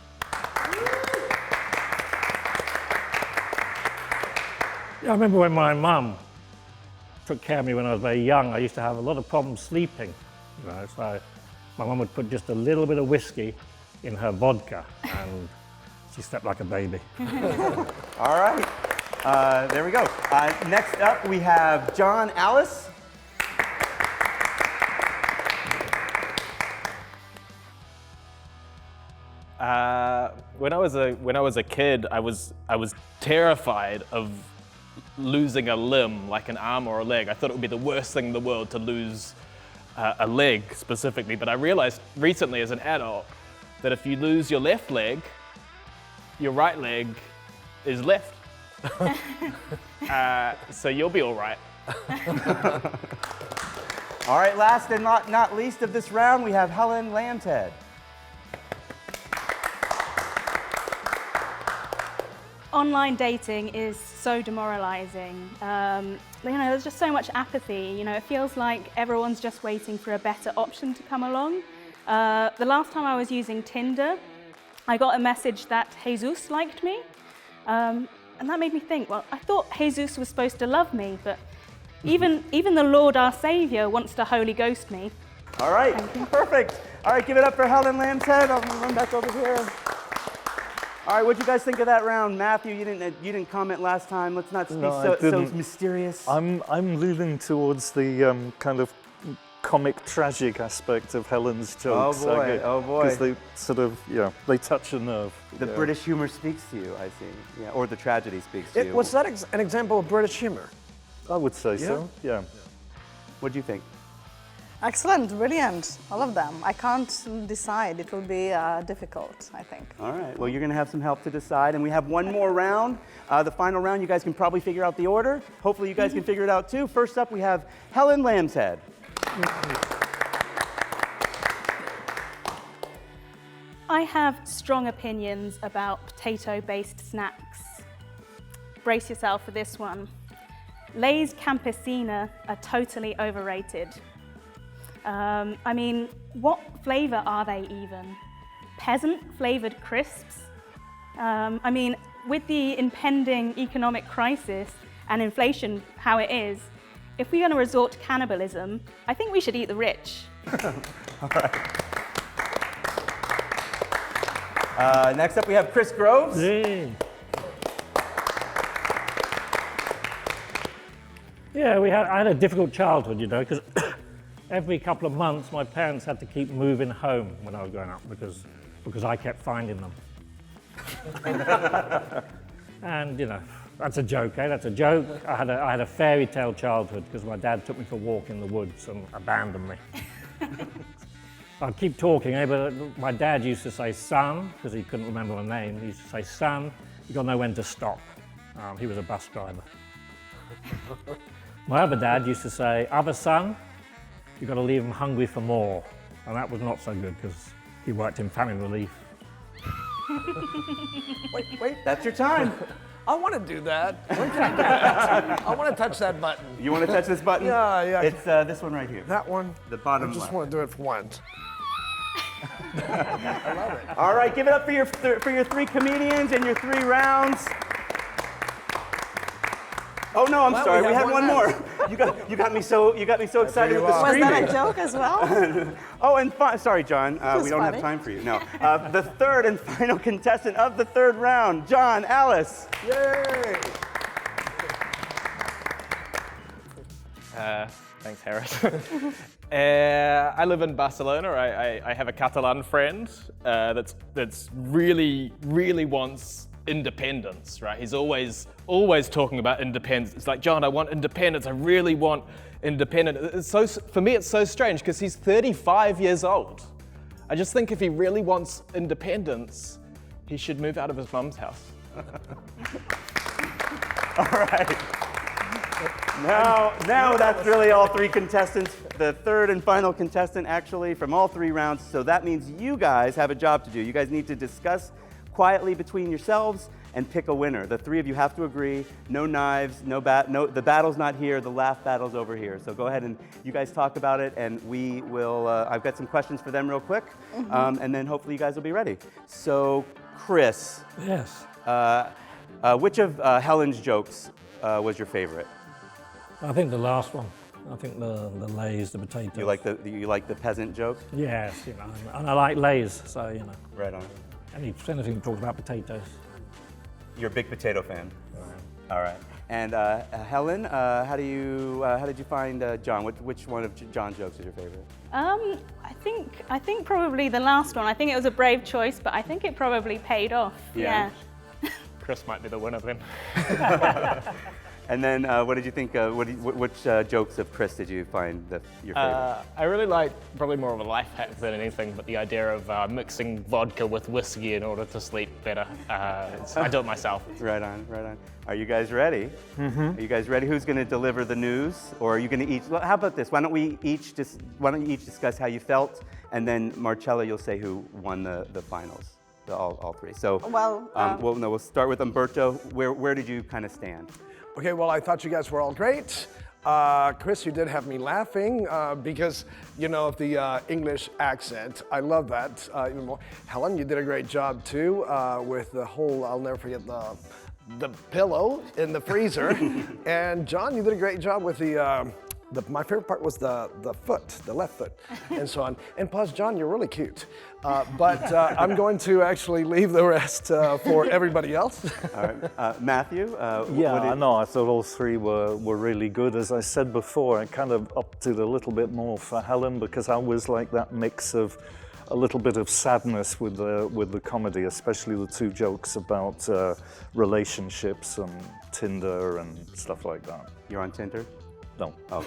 Yeah, I remember when my mum took care of me when I was very young, I used to have a lot of problems sleeping. So my mum would put just a little bit of whiskey in her vodka and she slept like a baby. All right, there we go. Next up, we have John Alice. When I was a kid, I was terrified of losing a limb, like an arm or a leg. I thought it would be the worst thing in the world to lose a leg specifically, but I realized recently as an adult that if you lose your left leg, your right leg is left. So you'll be all right. All right, last and not least of this round, we have Helen Lambshead. Online dating is so demoralizing. There's just so much apathy. It feels like everyone's just waiting for a better option to come along. The last time I was using Tinder, I got a message that Jesus liked me. And that made me think, well, I thought Jesus was supposed to love me, but even the Lord our Savior wants to Holy Ghost me. All right, perfect. All right, give it up for Helen Lambshead. I'll run back over here. All right, what'd you guys think of that round? Matthew, you didn't comment last time. Let's not be so mysterious. I'm leaning towards the kind of comic tragic aspect of Helen's jokes. Oh boy. Because they sort of, they touch a nerve. The British humor speaks to you, I see. Yeah, or the tragedy speaks to you. Was that an example of British humor? I would say so, yeah. What do you think? Excellent, brilliant, all of them. I can't decide, it will be difficult, I think. All right, well, you're gonna have some help to decide, and we have one more round. The final round, you guys can probably figure out the order. Hopefully you guys can figure it out too. First up, we have Helen Lambshead. I have strong opinions about potato-based snacks. Brace yourself for this one. Lay's Campesina are totally overrated. I mean, what flavour are they even? Peasant flavoured crisps? I mean, with the impending economic crisis and inflation how it is, if we're going to resort to cannibalism, I think we should eat the rich. All right. Next up we have Chris Groves. Yeah, I had a difficult childhood, you know, because every couple of months my parents had to keep moving home when I was growing up because I kept finding them. And, you know, that's a joke, eh? That's a joke. I had a fairy tale childhood because my dad took me for a walk in the woods and abandoned me. I'd keep talking, eh? But my dad used to say, son, because he couldn't remember my name. He used to say, son, you got to know when to stop. He was a bus driver. My other dad used to say, other son, you got to leave him hungry for more. And that was not so good because he worked in famine relief. Wait, that's your time. I want to do that. When can I do that? I want to touch that button. You want to touch this button? Yeah. It's this one right here. That one? The bottom I just left. want to do it for once. I love it. All right, give it up for your three comedians and your 3 rounds. Oh no, I'm sorry. We had one more. You got me so excited with the screaming. Was that a joke as well? Oh, and sorry, John. We don't have time for you. No. The third and final contestant of the 3rd round, John Alice. Yay! Thanks, Harris. I live in Barcelona. I have a Catalan friend that's really wants independence, right? He's always talking about independence. It's like, John, I want independence. I really want independence. For me, it's so strange because he's 35 years old. I just think if he really wants independence, he should move out of his mum's house. All right. Now that's really all 3 contestants. The 3rd and final contestant, actually, from all 3 rounds. So that means you guys have a job to do. You guys need to discuss quietly between yourselves and pick a winner. The 3 of you have to agree. No knives, no, the battle's not here, the laugh battle's over here. So go ahead and you guys talk about it, and we will, I've got some questions for them real quick, and then hopefully you guys will be ready. So, Chris. Yes. Which of Helen's jokes was your favorite? I think the last one. I think the Lays, the potatoes. You like the peasant joke? Yes, you know, and I like Lays, so you know. Right on. Anything talks about potatoes. You're a big potato fan. Right. All right. And Helen, how did you find John? Which one of John's jokes is your favorite? I think probably the last one. I think it was a brave choice, but I think it probably paid off. Yeah. Chris might be the winner then. And then, what did you think? Which jokes of Chris did you find your favorite? I really like probably more of a life hack than anything, but the idea of mixing vodka with whiskey in order to sleep better. I do it myself. Right on, right on. Are you guys ready? Are you guys ready? Who's going to deliver the news, or are you going to each? How about this? Why don't you each discuss how you felt, and then Marcela, you'll say who won the finals. All 3. So, we'll start with Umberto. Where did you kind of stand? Okay, well, I thought you guys were all great. Chris, you did have me laughing because, you know, of the English accent. I love that even more. Helen, you did a great job too with the whole, I'll never forget the pillow in the freezer. And John, you did a great job with my favorite part was the foot, the left foot, and so on. And plus, John, you're really cute. But I'm going to actually leave the rest for everybody else. All right. Matthew? I thought all 3 were really good. As I said before, I kind of upped it a little bit more for Helen because I was like that mix of a little bit of sadness with the comedy, especially the 2 jokes about relationships and Tinder and stuff like that. You're on Tinder? No. Oh.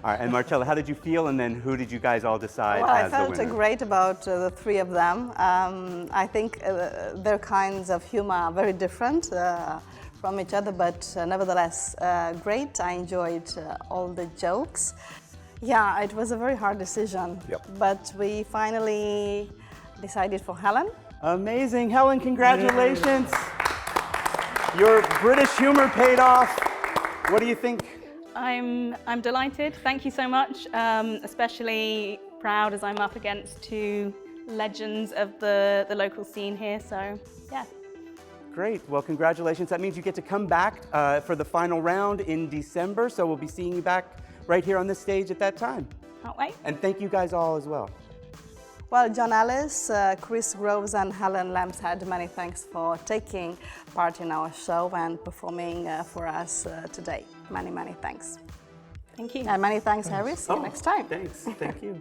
All right, and Marcela, how did you feel, and then who did you guys all decide as the winner? I felt great about the 3 of them. I think their kinds of humor are very different from each other, but nevertheless great. I enjoyed all the jokes. Yeah, it was a very hard decision, but we finally decided for Helen. Amazing, Helen, congratulations. Your British humor paid off. What do you think I'm delighted. Thank you so much. Especially proud as I'm up against two legends of the local scene here. So yeah. Great. Well, congratulations. That means you get to come back for the final round in December. So we'll be seeing you back right here on this stage at that time. Can't wait. And thank you guys all as well. Well, John Ellis, Chris Groves and Helen Lampshead, many thanks for taking part in our show and performing for us today. Many, many thanks. Thank you. And many thanks, Harry. See you next time. Thanks. Thank you.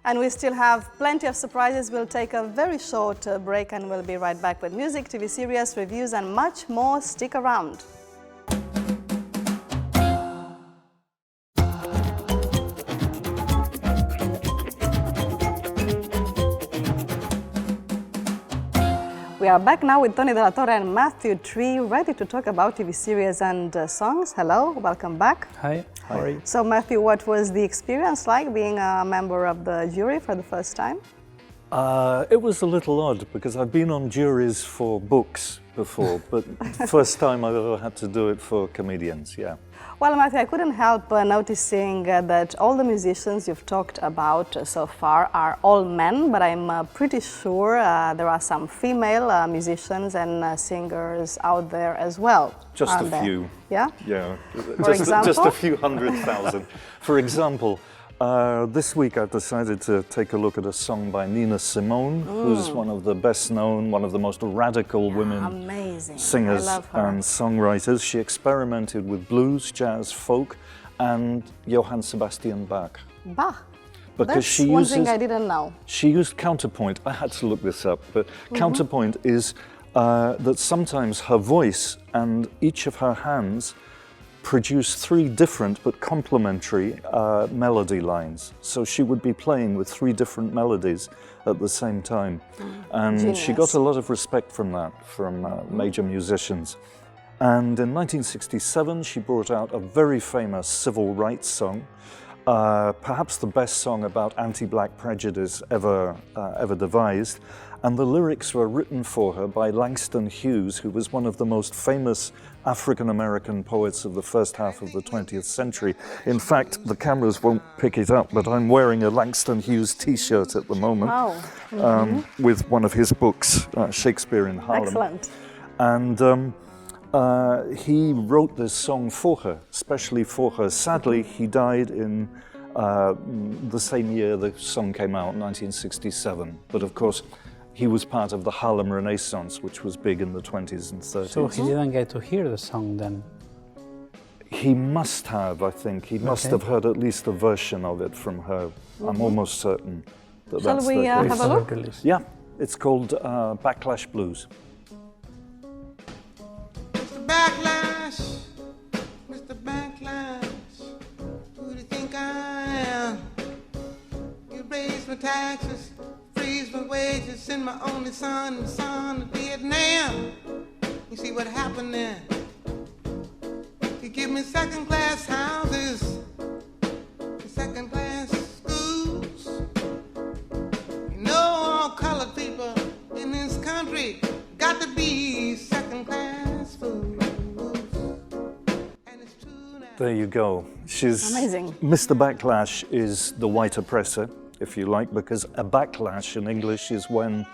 And we still have plenty of surprises. We'll take a very short break and we'll be right back with music, TV series, reviews and much more. Stick around. We are back now with Tony Della Torre and Matthew Tree, ready to talk about TV series and songs. Hello, welcome back. Hi. How are you? So Matthew, what was the experience like being a member of the jury for the first time? It was a little odd because I've been on juries for books before, but first time I've ever had to do it for comedians, yeah. Well, Matthew, I couldn't help noticing that all the musicians you've talked about so far are all men, but I'm pretty sure there are some female musicians and singers out there as well. Just a few. Yeah? Yeah. For example? Just a few 100,000. For example, this week I've decided to take a look at a song by Nina Simone, who's one of the best known, one of the most radical women singers and songwriters. She experimented with blues, jazz, folk, and Johann Sebastian Bach. Bach? Because That's she one uses, thing I didn't know. She used counterpoint. I had to look this up, but counterpoint is that sometimes her voice and each of her hands produce three different but complementary melody lines. So she would be playing with three different melodies at the same time. And Genius. she got a lot of respect from that, from major musicians. And in 1967, she brought out a very famous civil rights song, perhaps the best song about anti-black prejudice ever devised. And the lyrics were written for her by Langston Hughes, who was one of the most famous African-American poets of the first half of the 20th century. In fact, the cameras won't pick it up, but I'm wearing a Langston Hughes t-shirt at the moment with one of his books, Shakespeare in Harlem. Excellent. And he wrote this song for her, especially for her. Sadly, he died in the same year the song came out, 1967. But of course, he was part of the Harlem Renaissance, which was big in the 20s and 30s. So he didn't get to hear the song then? He must have, I think. He must have heard at least a version of it from her. I'm almost certain that Shall that's we the case. have a look? Yeah, it's called Backlash Blues. Mr. Backlash, Mr. Backlash, who do you think I am? You raise my taxes, freeze my wages, send my only son and son to Vietnam. You see what happened then? You give me second-class houses, second-class schools. You know all colored people in this country got to be second-class fools. And it's true now. There you go. She's amazing. Mr. Backlash is the white oppressor, if you like, because a backlash in English is when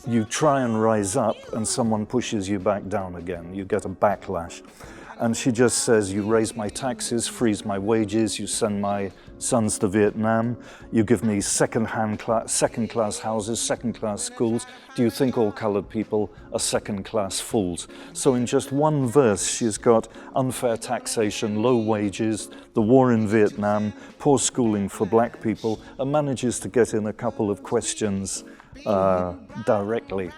you try and rise up and someone pushes you back down again. You get a backlash. And she just says, you raise my taxes, freeze my wages, you send my sons to Vietnam, you give me second-class houses, second-class schools. Do you think all colored people are second-class fools? So in just one verse, she's got unfair taxation, low wages, the war in Vietnam, poor schooling for black people, and manages to get in a couple of questions directly.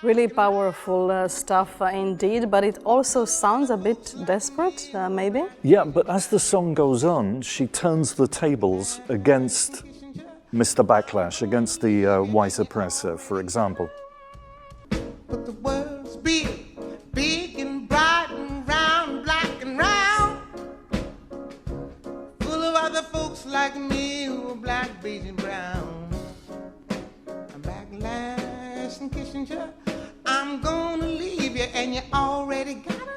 Really powerful stuff indeed, but it also sounds a bit desperate, maybe? Yeah, but as the song goes on, she turns the tables against Mr. Backlash, against the white oppressor, for example. But the world's big, big and bright and round, black and round, full of other folks like me who are black, beige and brown. I'm Backlash and Kissinger. I'm gonna leave you and you already got her.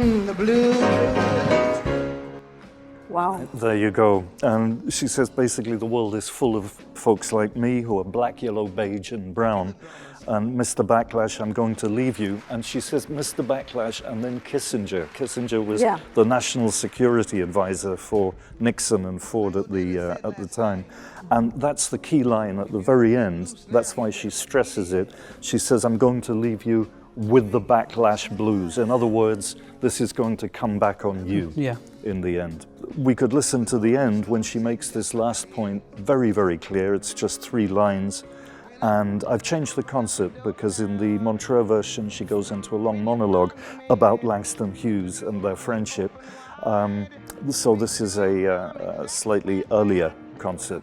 the blues. Wow. There you go. And she says basically the world is full of folks like me who are black, yellow, beige and brown. And Mr. Backlash, I'm going to leave you. And she says, Mr. Backlash, and then Kissinger. Kissinger was the national security advisor for Nixon and Ford at the time. And that's the key line at the very end. That's why she stresses it. She says, I'm going to leave you with the backlash blues. In other words, this is going to come back on you in the end. We could listen to the end when she makes this last point very, very clear. It's just 3 lines. And I've changed the concept because in the Montreux version, she goes into a long monologue about Langston Hughes and their friendship. So this is a slightly earlier concert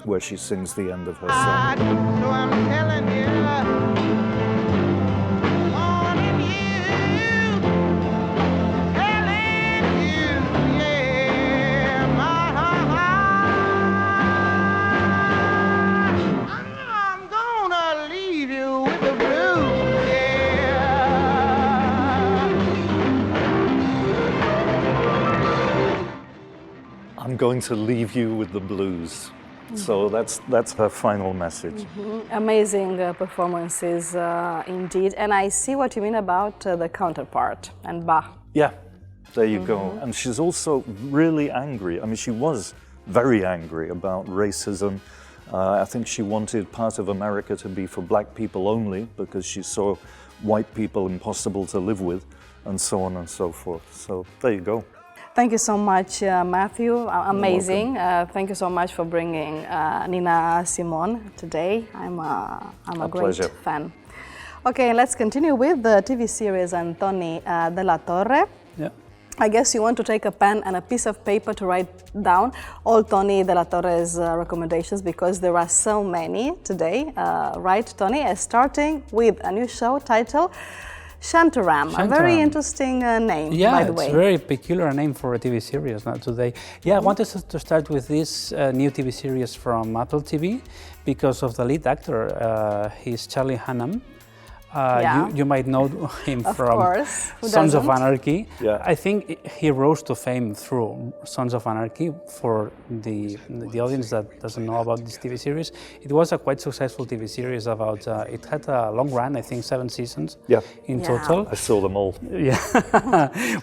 where she sings the end of her song. So I'm telling you, warning you, telling you, yeah, my I'm gonna leave you with the blues, I'm going to leave you with the blues. So that's her final message. Amazing performances indeed. And I see what you mean about the counterpart and Bach. Yeah, there you go. And she's also really angry. I mean, she was very angry about racism. I think she wanted part of America to be for black people only because she saw white people impossible to live with, and so on and so forth. So there you go. Thank you so much, Matthew. Amazing. Thank you so much for bringing Nina Simone today. I'm a great pleasure. fan. Okay, let's continue with the TV series Antoni de la Torre. Yeah. I guess you want to take a pen and a piece of paper to write down all Toni de la Torre's recommendations because there are so many today. Right, Toni? Starting with a new show titled Shantaram, a very interesting name, by the way. Yeah, it's a very peculiar name for a TV series now today. Yeah, I wanted to start with this new TV series from Apple TV because of the lead actor. He's Charlie Hunnam. You might know him from Sons of Anarchy. Yeah. I think he rose to fame through Sons of Anarchy. For the audience that doesn't know about this TV series, it was a quite successful TV series about, it had a long run, I think 7 seasons in total. I saw them all. Yeah,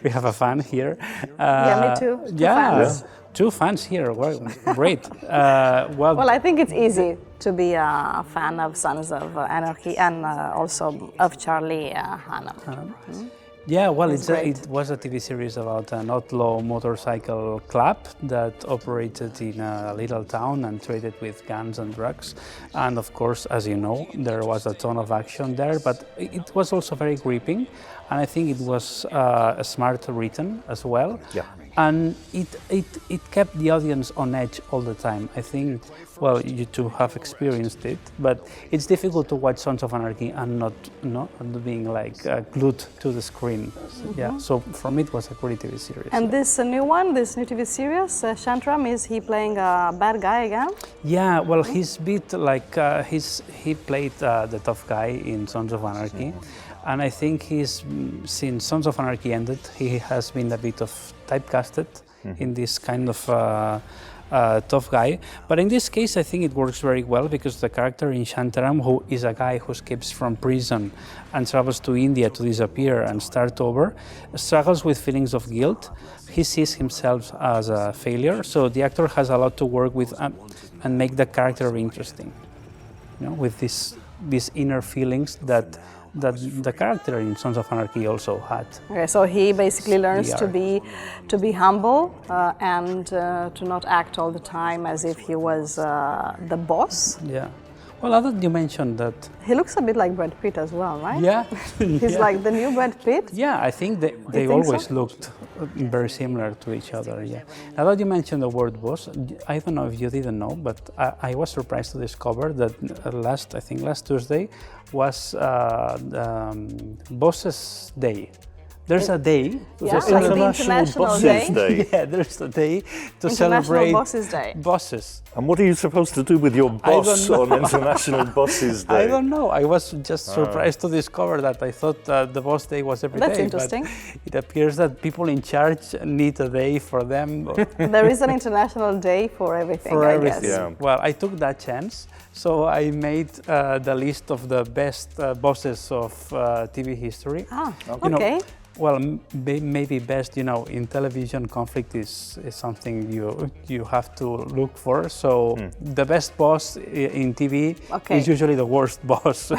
we have a fan here. Yeah, me too. Fans. 2 fans here, well, great. Well, I think it's easy to be a fan of Sons of Anarchy and also of Charlie Hunnam. Yeah, well, it was a TV series about an outlaw motorcycle club that operated in a little town and traded with guns and drugs. And of course, as you know, there was a ton of action there, but it was also very gripping. And I think it was smart written as well. Yeah. And it kept the audience on edge all the time. I think, well, you two have experienced it, but it's difficult to watch Sons of Anarchy and not being like glued to the screen. Yeah, so for me it was a great TV series. And this new one, this new TV series, Shantaram, is he playing a bad guy again? Yeah, well, he's a bit like, he played the tough guy in Sons of Anarchy. And I think since Sons of Anarchy ended, he has been a bit of typecasted in this kind of tough guy. But in this case, I think it works very well because the character in Shantaram, who is a guy who escapes from prison and travels to India to disappear and start over, struggles with feelings of guilt. He sees himself as a failure, so the actor has a lot to work with and make the character interesting. You know, with these inner feelings that the character in Sons of Anarchy also had. Okay, so he basically learns to be humble and to not act all the time as if he was the boss. Yeah. Well, other you mentioned that he looks a bit like Brad Pitt as well, right? Yeah. He's like the new Brad Pitt. Yeah, I think they always looked very similar to each other. Yeah. Now that you mentioned the word boss, I don't know if you didn't know, but I was surprised to discover that last Tuesday was Bosses Day. There's a day to Yeah, celebrate like the International Bosses Day. Yeah, there's a day to International celebrate Bosses Day. bosses. And what are you supposed to do with your boss don't know. on International Bosses Day? I don't know. I was just surprised to discover that. I thought the boss day was every day. That's interesting. But it appears that people in charge need a day for them. There is an international day for everything, For I everything. guess. Yeah. Well, I took that chance. So I made the list of the best bosses of TV history. Ah, You know, okay. well, maybe best, in television, conflict is something you have to look for. So the best boss in TV is usually the worst boss.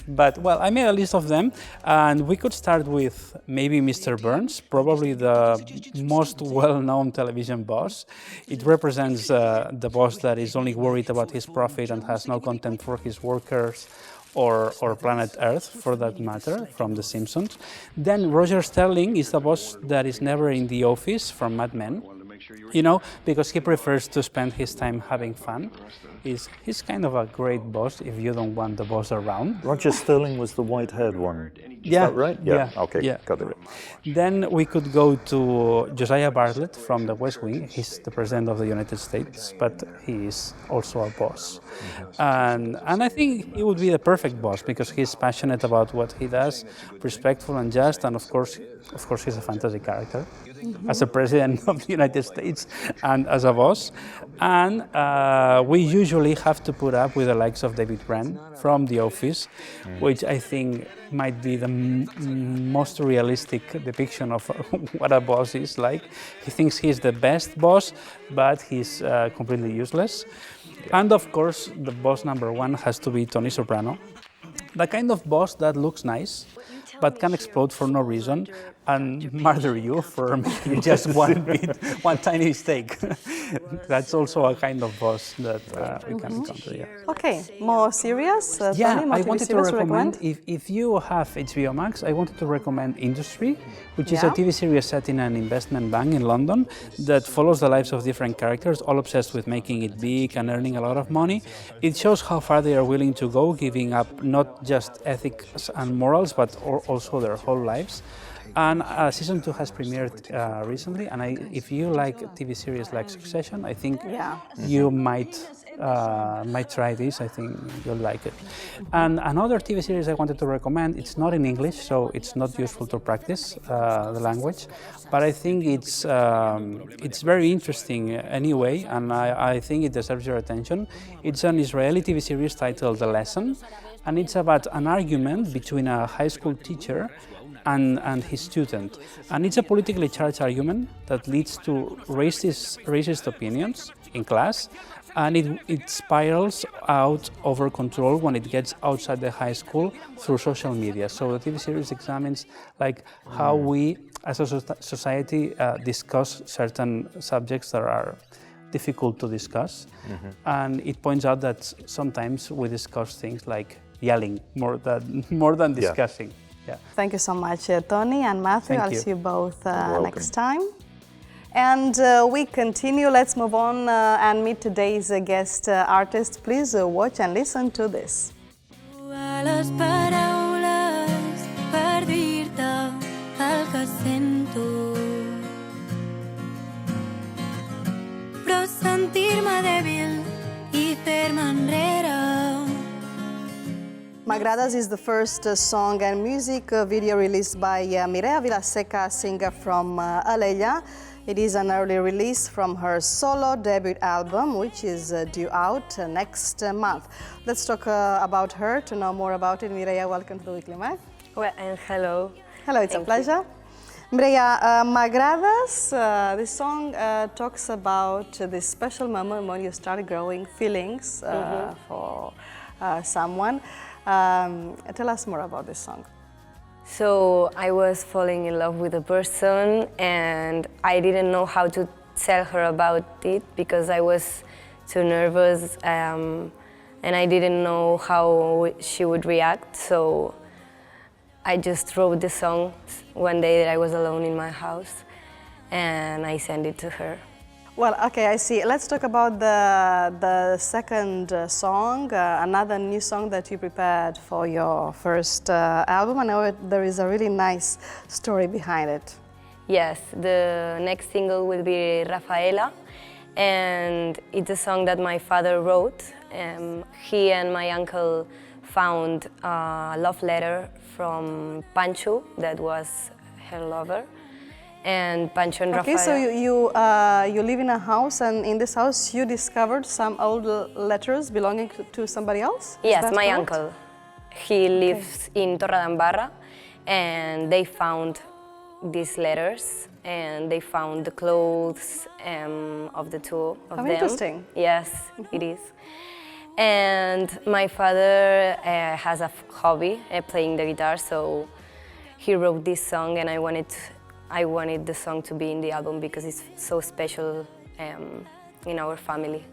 But, well, I made a list of them. And we could start with maybe Mr. Burns, probably the most well-known television boss. It represents the boss that is only worried about his profit and has no contempt for his workers, or planet Earth, for that matter, from The Simpsons. Then Roger Sterling is the boss that is never in the office, from Mad Men, because he prefers to spend his time having fun. He's kind of a great boss if you don't want the boss around. Roger Sterling was the white-haired one. Is that right? Yeah. Okay, yeah. got it. Then we could go to Josiah Bartlett from the West Wing. He's the President of the United States, but he is also a boss. And I think he would be the perfect boss because he's passionate about what he does, respectful and just, and of course he's a fantasy character as a President of the United States and as a boss. And we usually have to put up with the likes of David Brent from The Office, which I think might be the most realistic depiction of what a boss is like. He thinks he's the best boss, but he's completely useless. And of course, the boss number one has to be Tony Soprano, the kind of boss that looks nice, but can explode for no reason and murder you for making just one tiny mistake. That's also a kind of boss that we can encounter. Yeah. Okay, more serious? Yeah, Tony, more I wanted to series recommend, if you have HBO Max, I wanted to recommend Industry, which is a TV series set in an investment bank in London that follows the lives of different characters, all obsessed with making it big and earning a lot of money. It shows how far they are willing to go, giving up not just ethics and morals, but also their whole lives. And season 2 has premiered recently, and if you like TV series like Succession, I think you might try this. I think you'll like it. And another TV series I wanted to recommend, it's not in English, so it's not useful to practice the language, but I think it's very interesting anyway, and I think it deserves your attention. It's an Israeli TV series titled The Lesson, and it's about an argument between a high school teacher and his student. And it's a politically charged argument that leads to racist opinions in class, and it spirals out over control when it gets outside the high school through social media. So the TV series examines how we as a society discuss certain subjects that are difficult to discuss. And it points out that sometimes we discuss things like yelling more than discussing. Yeah. Thank you so much, Tony and Matthew. Thank I'll you. see you both next time. And we continue. Let's move on and meet today's guest artist. Please watch and listen to this. Les paraules per dir-te el que sento, però sentir-me dèbil i fer-me enrere. M'agradas is the first song and music video released by Mireia Vilaseca, singer from Alella. It is an early release from her solo debut album, which is due out next month. Let's talk about her to know more about it. Mireia, welcome to the Weekly Mag. Well, and hello. Hello, it's a pleasure. Mireia, M'agradas, this song talks about this special moment when you start growing feelings for someone. Tell us more about this song. So I was falling in love with a person and I didn't know how to tell her about it because I was too nervous and I didn't know how she would react. So I just wrote the song one day that I was alone in my house and I sent it to her. Well, okay, I see. Let's talk about the second song, another new song that you prepared for your first album. I know there is a really nice story behind it. Yes, the next single will be Rafaela, and it's a song that my father wrote. He and my uncle found a love letter from Pancho, that was her lover. And Pancho and Okay, Rafaela. so you live in a house, and in this house you discovered some old letters belonging to somebody else? Yes, my correct? uncle. He lives in Torredembarra, and they found these letters, and they found the clothes of the two of them. Interesting. Yes, it is. And my father has a hobby, playing the guitar, so he wrote this song, and I wanted the song to be in the album because it's so special in our family.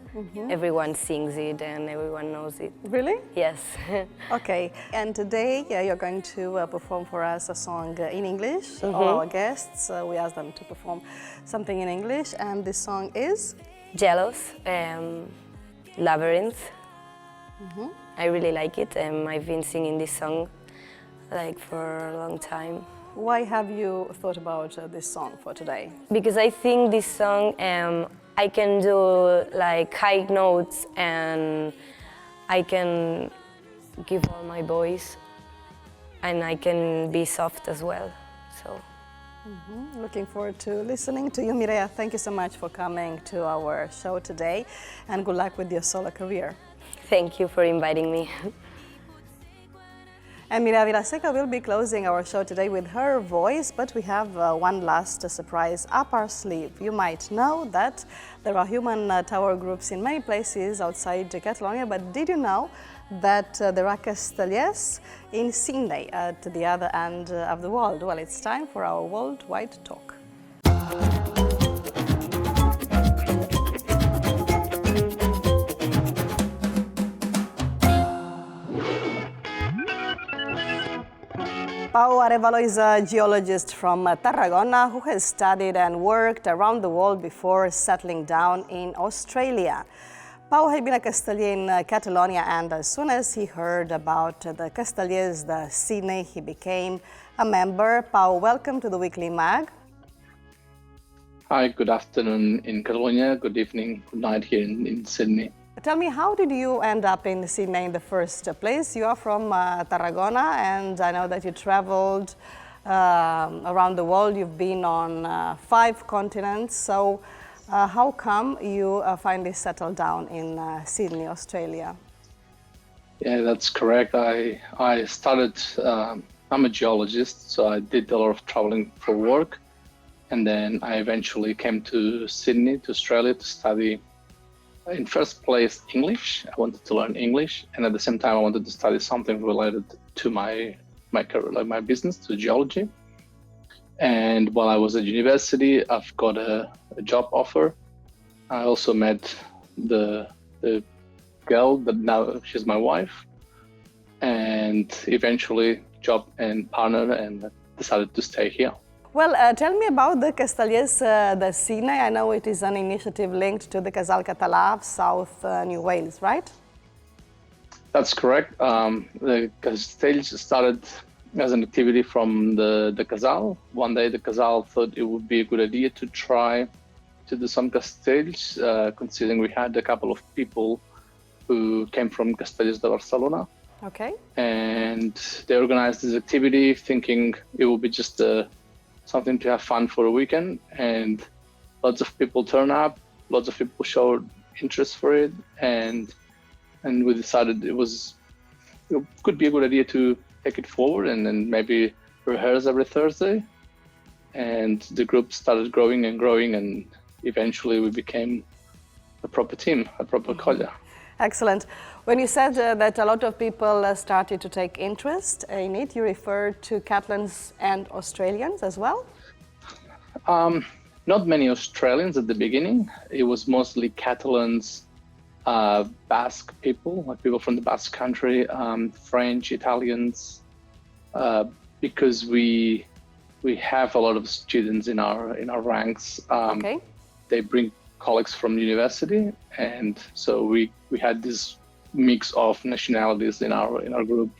Everyone sings it and everyone knows it. Really? Yes. Okay, and today you're going to perform for us a song in English. All our guests, we asked them to perform something in English, and this song is? Jealous, Labyrinth. I really like it. I've been singing this song for a long time. Why have you thought about this song for today? Because I think this song, I can do high notes, and I can give all my voice, and I can be soft as well. So. Looking forward to listening to you, Mireia. Thank you so much for coming to our show today, and good luck with your solo career. Thank you for inviting me. And Mireia Vilaseca will be closing our show today with her voice, but we have one last surprise up our sleeve. You might know that there are human tower groups in many places outside Catalonia, but did you know that there are Castellers in Sydney at the other end of the world? Well, it's time for our worldwide talk. Pau Arevalo is a geologist from Tarragona who has studied and worked around the world before settling down in Australia. Pau had been a Casteller in Catalonia, and as soon as he heard about the Castellers de Sydney, he became a member. Pau, welcome to the Weekly Mag. Hi, good afternoon in Catalonia, good evening, good night here in Sydney. Tell me, how did you end up in Sydney in the first place? You are from Tarragona, and I know that you traveled around the world. You've been on 5 continents. So how come you finally settled down in Sydney, Australia? Yeah, that's correct. I started, I'm a geologist, so I did a lot of traveling for work. And then I eventually came to Sydney, to Australia, to study, in first place, English. I wanted to learn English, and at the same time I wanted to study something related to my career, like my business, to geology. And while I was at university, I've got a job offer. I also met the girl that now she's my wife, and eventually job and partner, and decided to stay here. Well, tell me about the Castellers de Sydney. I know it is an initiative linked to the Casal Català of South New Wales, right? That's correct. The Castells started as an activity from the Casal. One day the Casal thought it would be a good idea to try to do some Castells, considering we had a couple of people who came from Castells de Barcelona. Okay. And they organized this activity thinking it would be just something to have fun for a weekend, and lots of people turn up, lots of people showed interest for it, and we decided it could be a good idea to take it forward and then maybe rehearse every Thursday. And the group started growing and growing, and eventually we became a proper team, a proper colla. Excellent. When you said that a lot of people started to take interest in it, you referred to Catalans and Australians as well? Not many Australians at the beginning. It was mostly Catalans, Basque people, like people from the Basque country, French, Italians, because we have a lot of students in our ranks. Okay. They bring colleagues from university, and so we had this mix of nationalities in our group.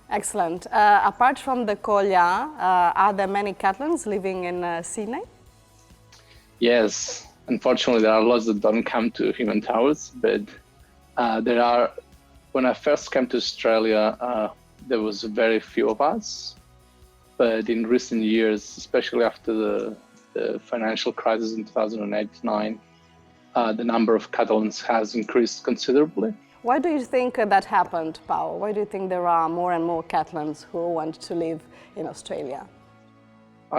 Excellent. Apart from the Colla, are there many Catalans living in Sydney? Yes, unfortunately there are lots that don't come to Human Towers, but there are. When I first came to Australia, there was very few of us, but in recent years, especially after the financial crisis in 2008-9, the number of Catalans has increased considerably. Why do you think that happened, Pau? Why do you think there are more and more Catalans who want to live in Australia?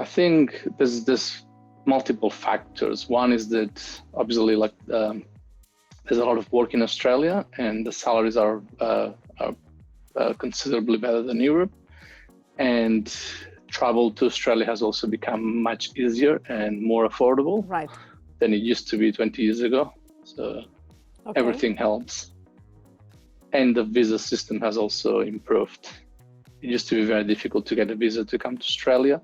I think there's multiple factors. One is that obviously, like, there's a lot of work in Australia, and the salaries are considerably better than Europe. And travel to Australia has also become much easier and more affordable than it used to be 20 years ago. So everything helps. And the visa system has also improved. It used to be very difficult to get a visa to come to Australia.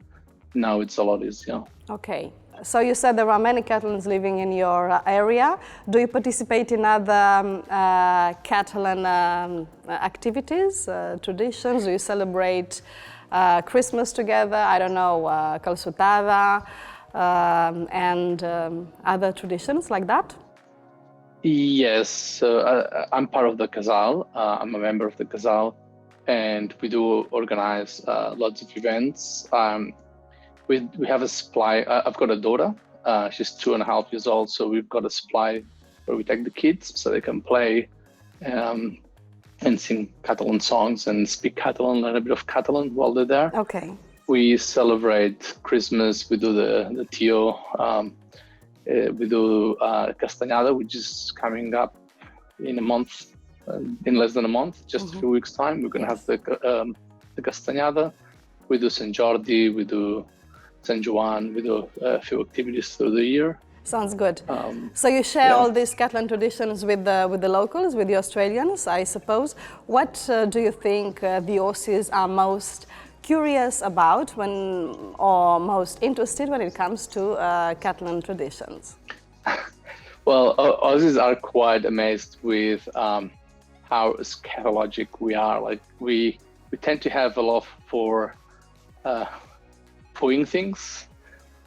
Now it's a lot easier. Okay. So you said there are many Catalans living in your area. Do you participate in other Catalan activities, traditions? Do you celebrate Christmas together? I don't know, calçotada and other traditions like that? Yes, so I'm part of the Casal. I'm a member of the Casal, and we do organize lots of events. We have a supply. I've got a daughter. She's 2.5 years old, so we've got a supply where we take the kids so they can play and sing Catalan songs and speak Catalan, learn a bit of Catalan while they're there. Okay. We celebrate Christmas. We do the Tio. We do Castanyada, which is coming up in a month, in less than a month, just a few weeks' time. We're going to have the Castanyada. We do Sant Jordi. We do Sant Joan. We do a few activities through the year. Sounds good. So you share all these Catalan traditions with the locals, with the Australians, I suppose. What do you think the Aussies are most curious about or most interested when it comes to Catalan traditions? Well, Aussies are quite amazed with how scatologic we are. Like we tend to have a love for pooing things.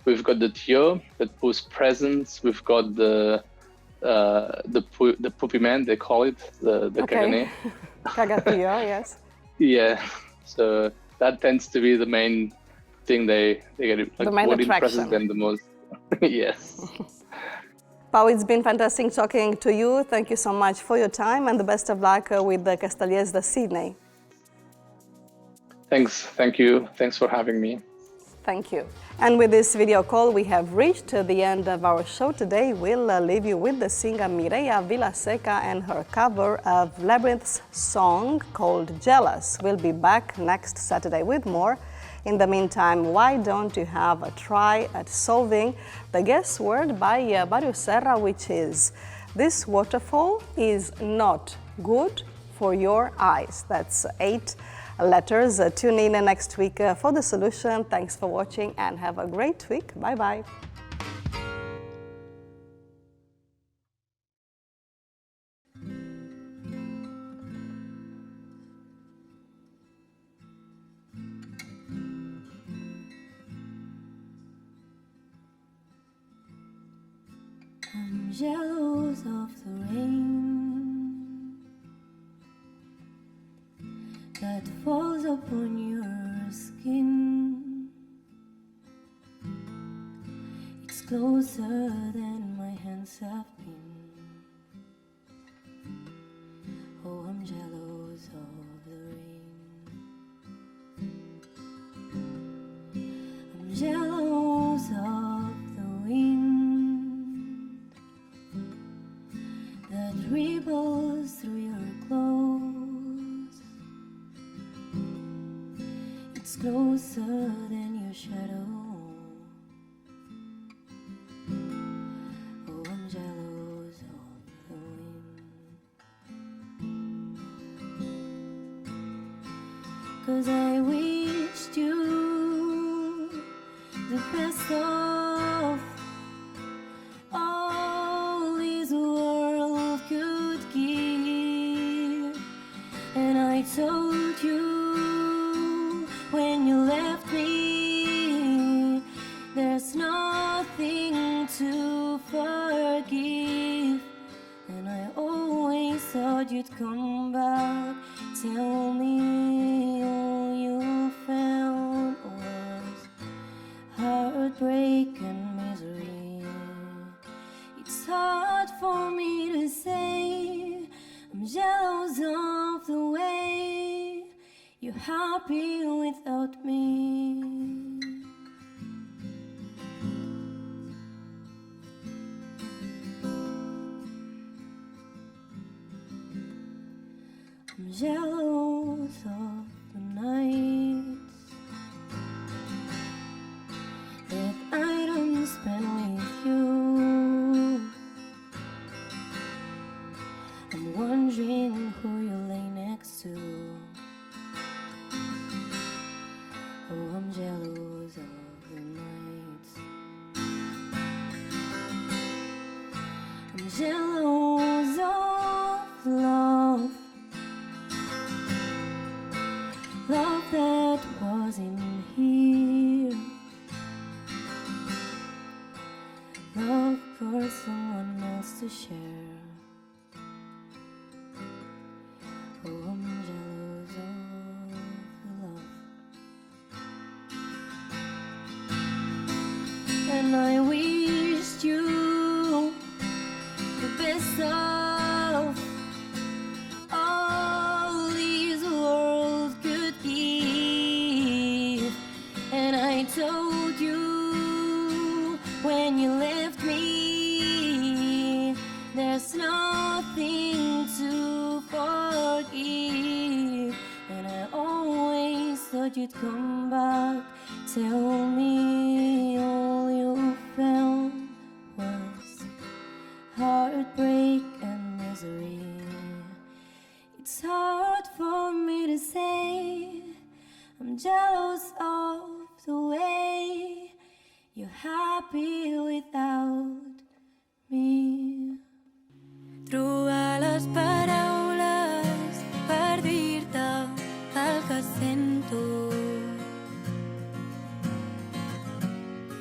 We've got the Tio that poos presents. We've got the poopy man, they call it, the caganer. Cagatillo, yes. Yeah, so that tends to be the main thing they get, like the main what attraction. impresses them the most. Yes. Pau, it's been fantastic talking to you. Thank you so much for your time and the best of luck with the Castellers de Sydney. Thanks, thank you. Thanks for having me. Thank you. And with this video call, we have reached the end of our show today. We'll leave you with the singer Mireia Vilaseca and her cover of Labyrinth's song called Jealous. We'll be back next Saturday with more. In the meantime, why don't you have a try at solving the guess word by Barrio Serra, which is, this waterfall is not good for your eyes. That's 8 letters. Tune in next week for the solution. Thanks for watching and have a great week. Bye-bye. I'm jealous of the rain that falls upon your skin. It's closer than my hands have been. Oh, I'm jealous of the rain. I'm jealous of the wind that ripples through your clothes. It's closer than your shadow. Oh, I'm jealous of the wind. 'Cause I wished you the best of all. thought you'd come back. Tell me all you found was heartbreak and misery. It's hard for me to say I'm jealous of the way you're happy without me. I'm jealous of the nights that I don't spend with you. I'm wondering who you lay next to. Oh, I'm jealous of the nights. I'm jealous of love. Love that wasn't here. Love for someone else to share. Oh, I'm jealous of the love. And I wished you the best of all these worlds could give. And I told you when you left me, there's nothing to forgive. And I always thought you'd come back. Tell me all you found was heartbreak and misery. It's hard for me to say I'm jealous of the way you're happy without me. Trobar les paraules per dir-te el que sento,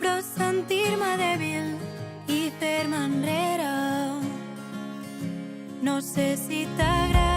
però sentir-me dèbil i fer-me enrere, no sé si t'agrada.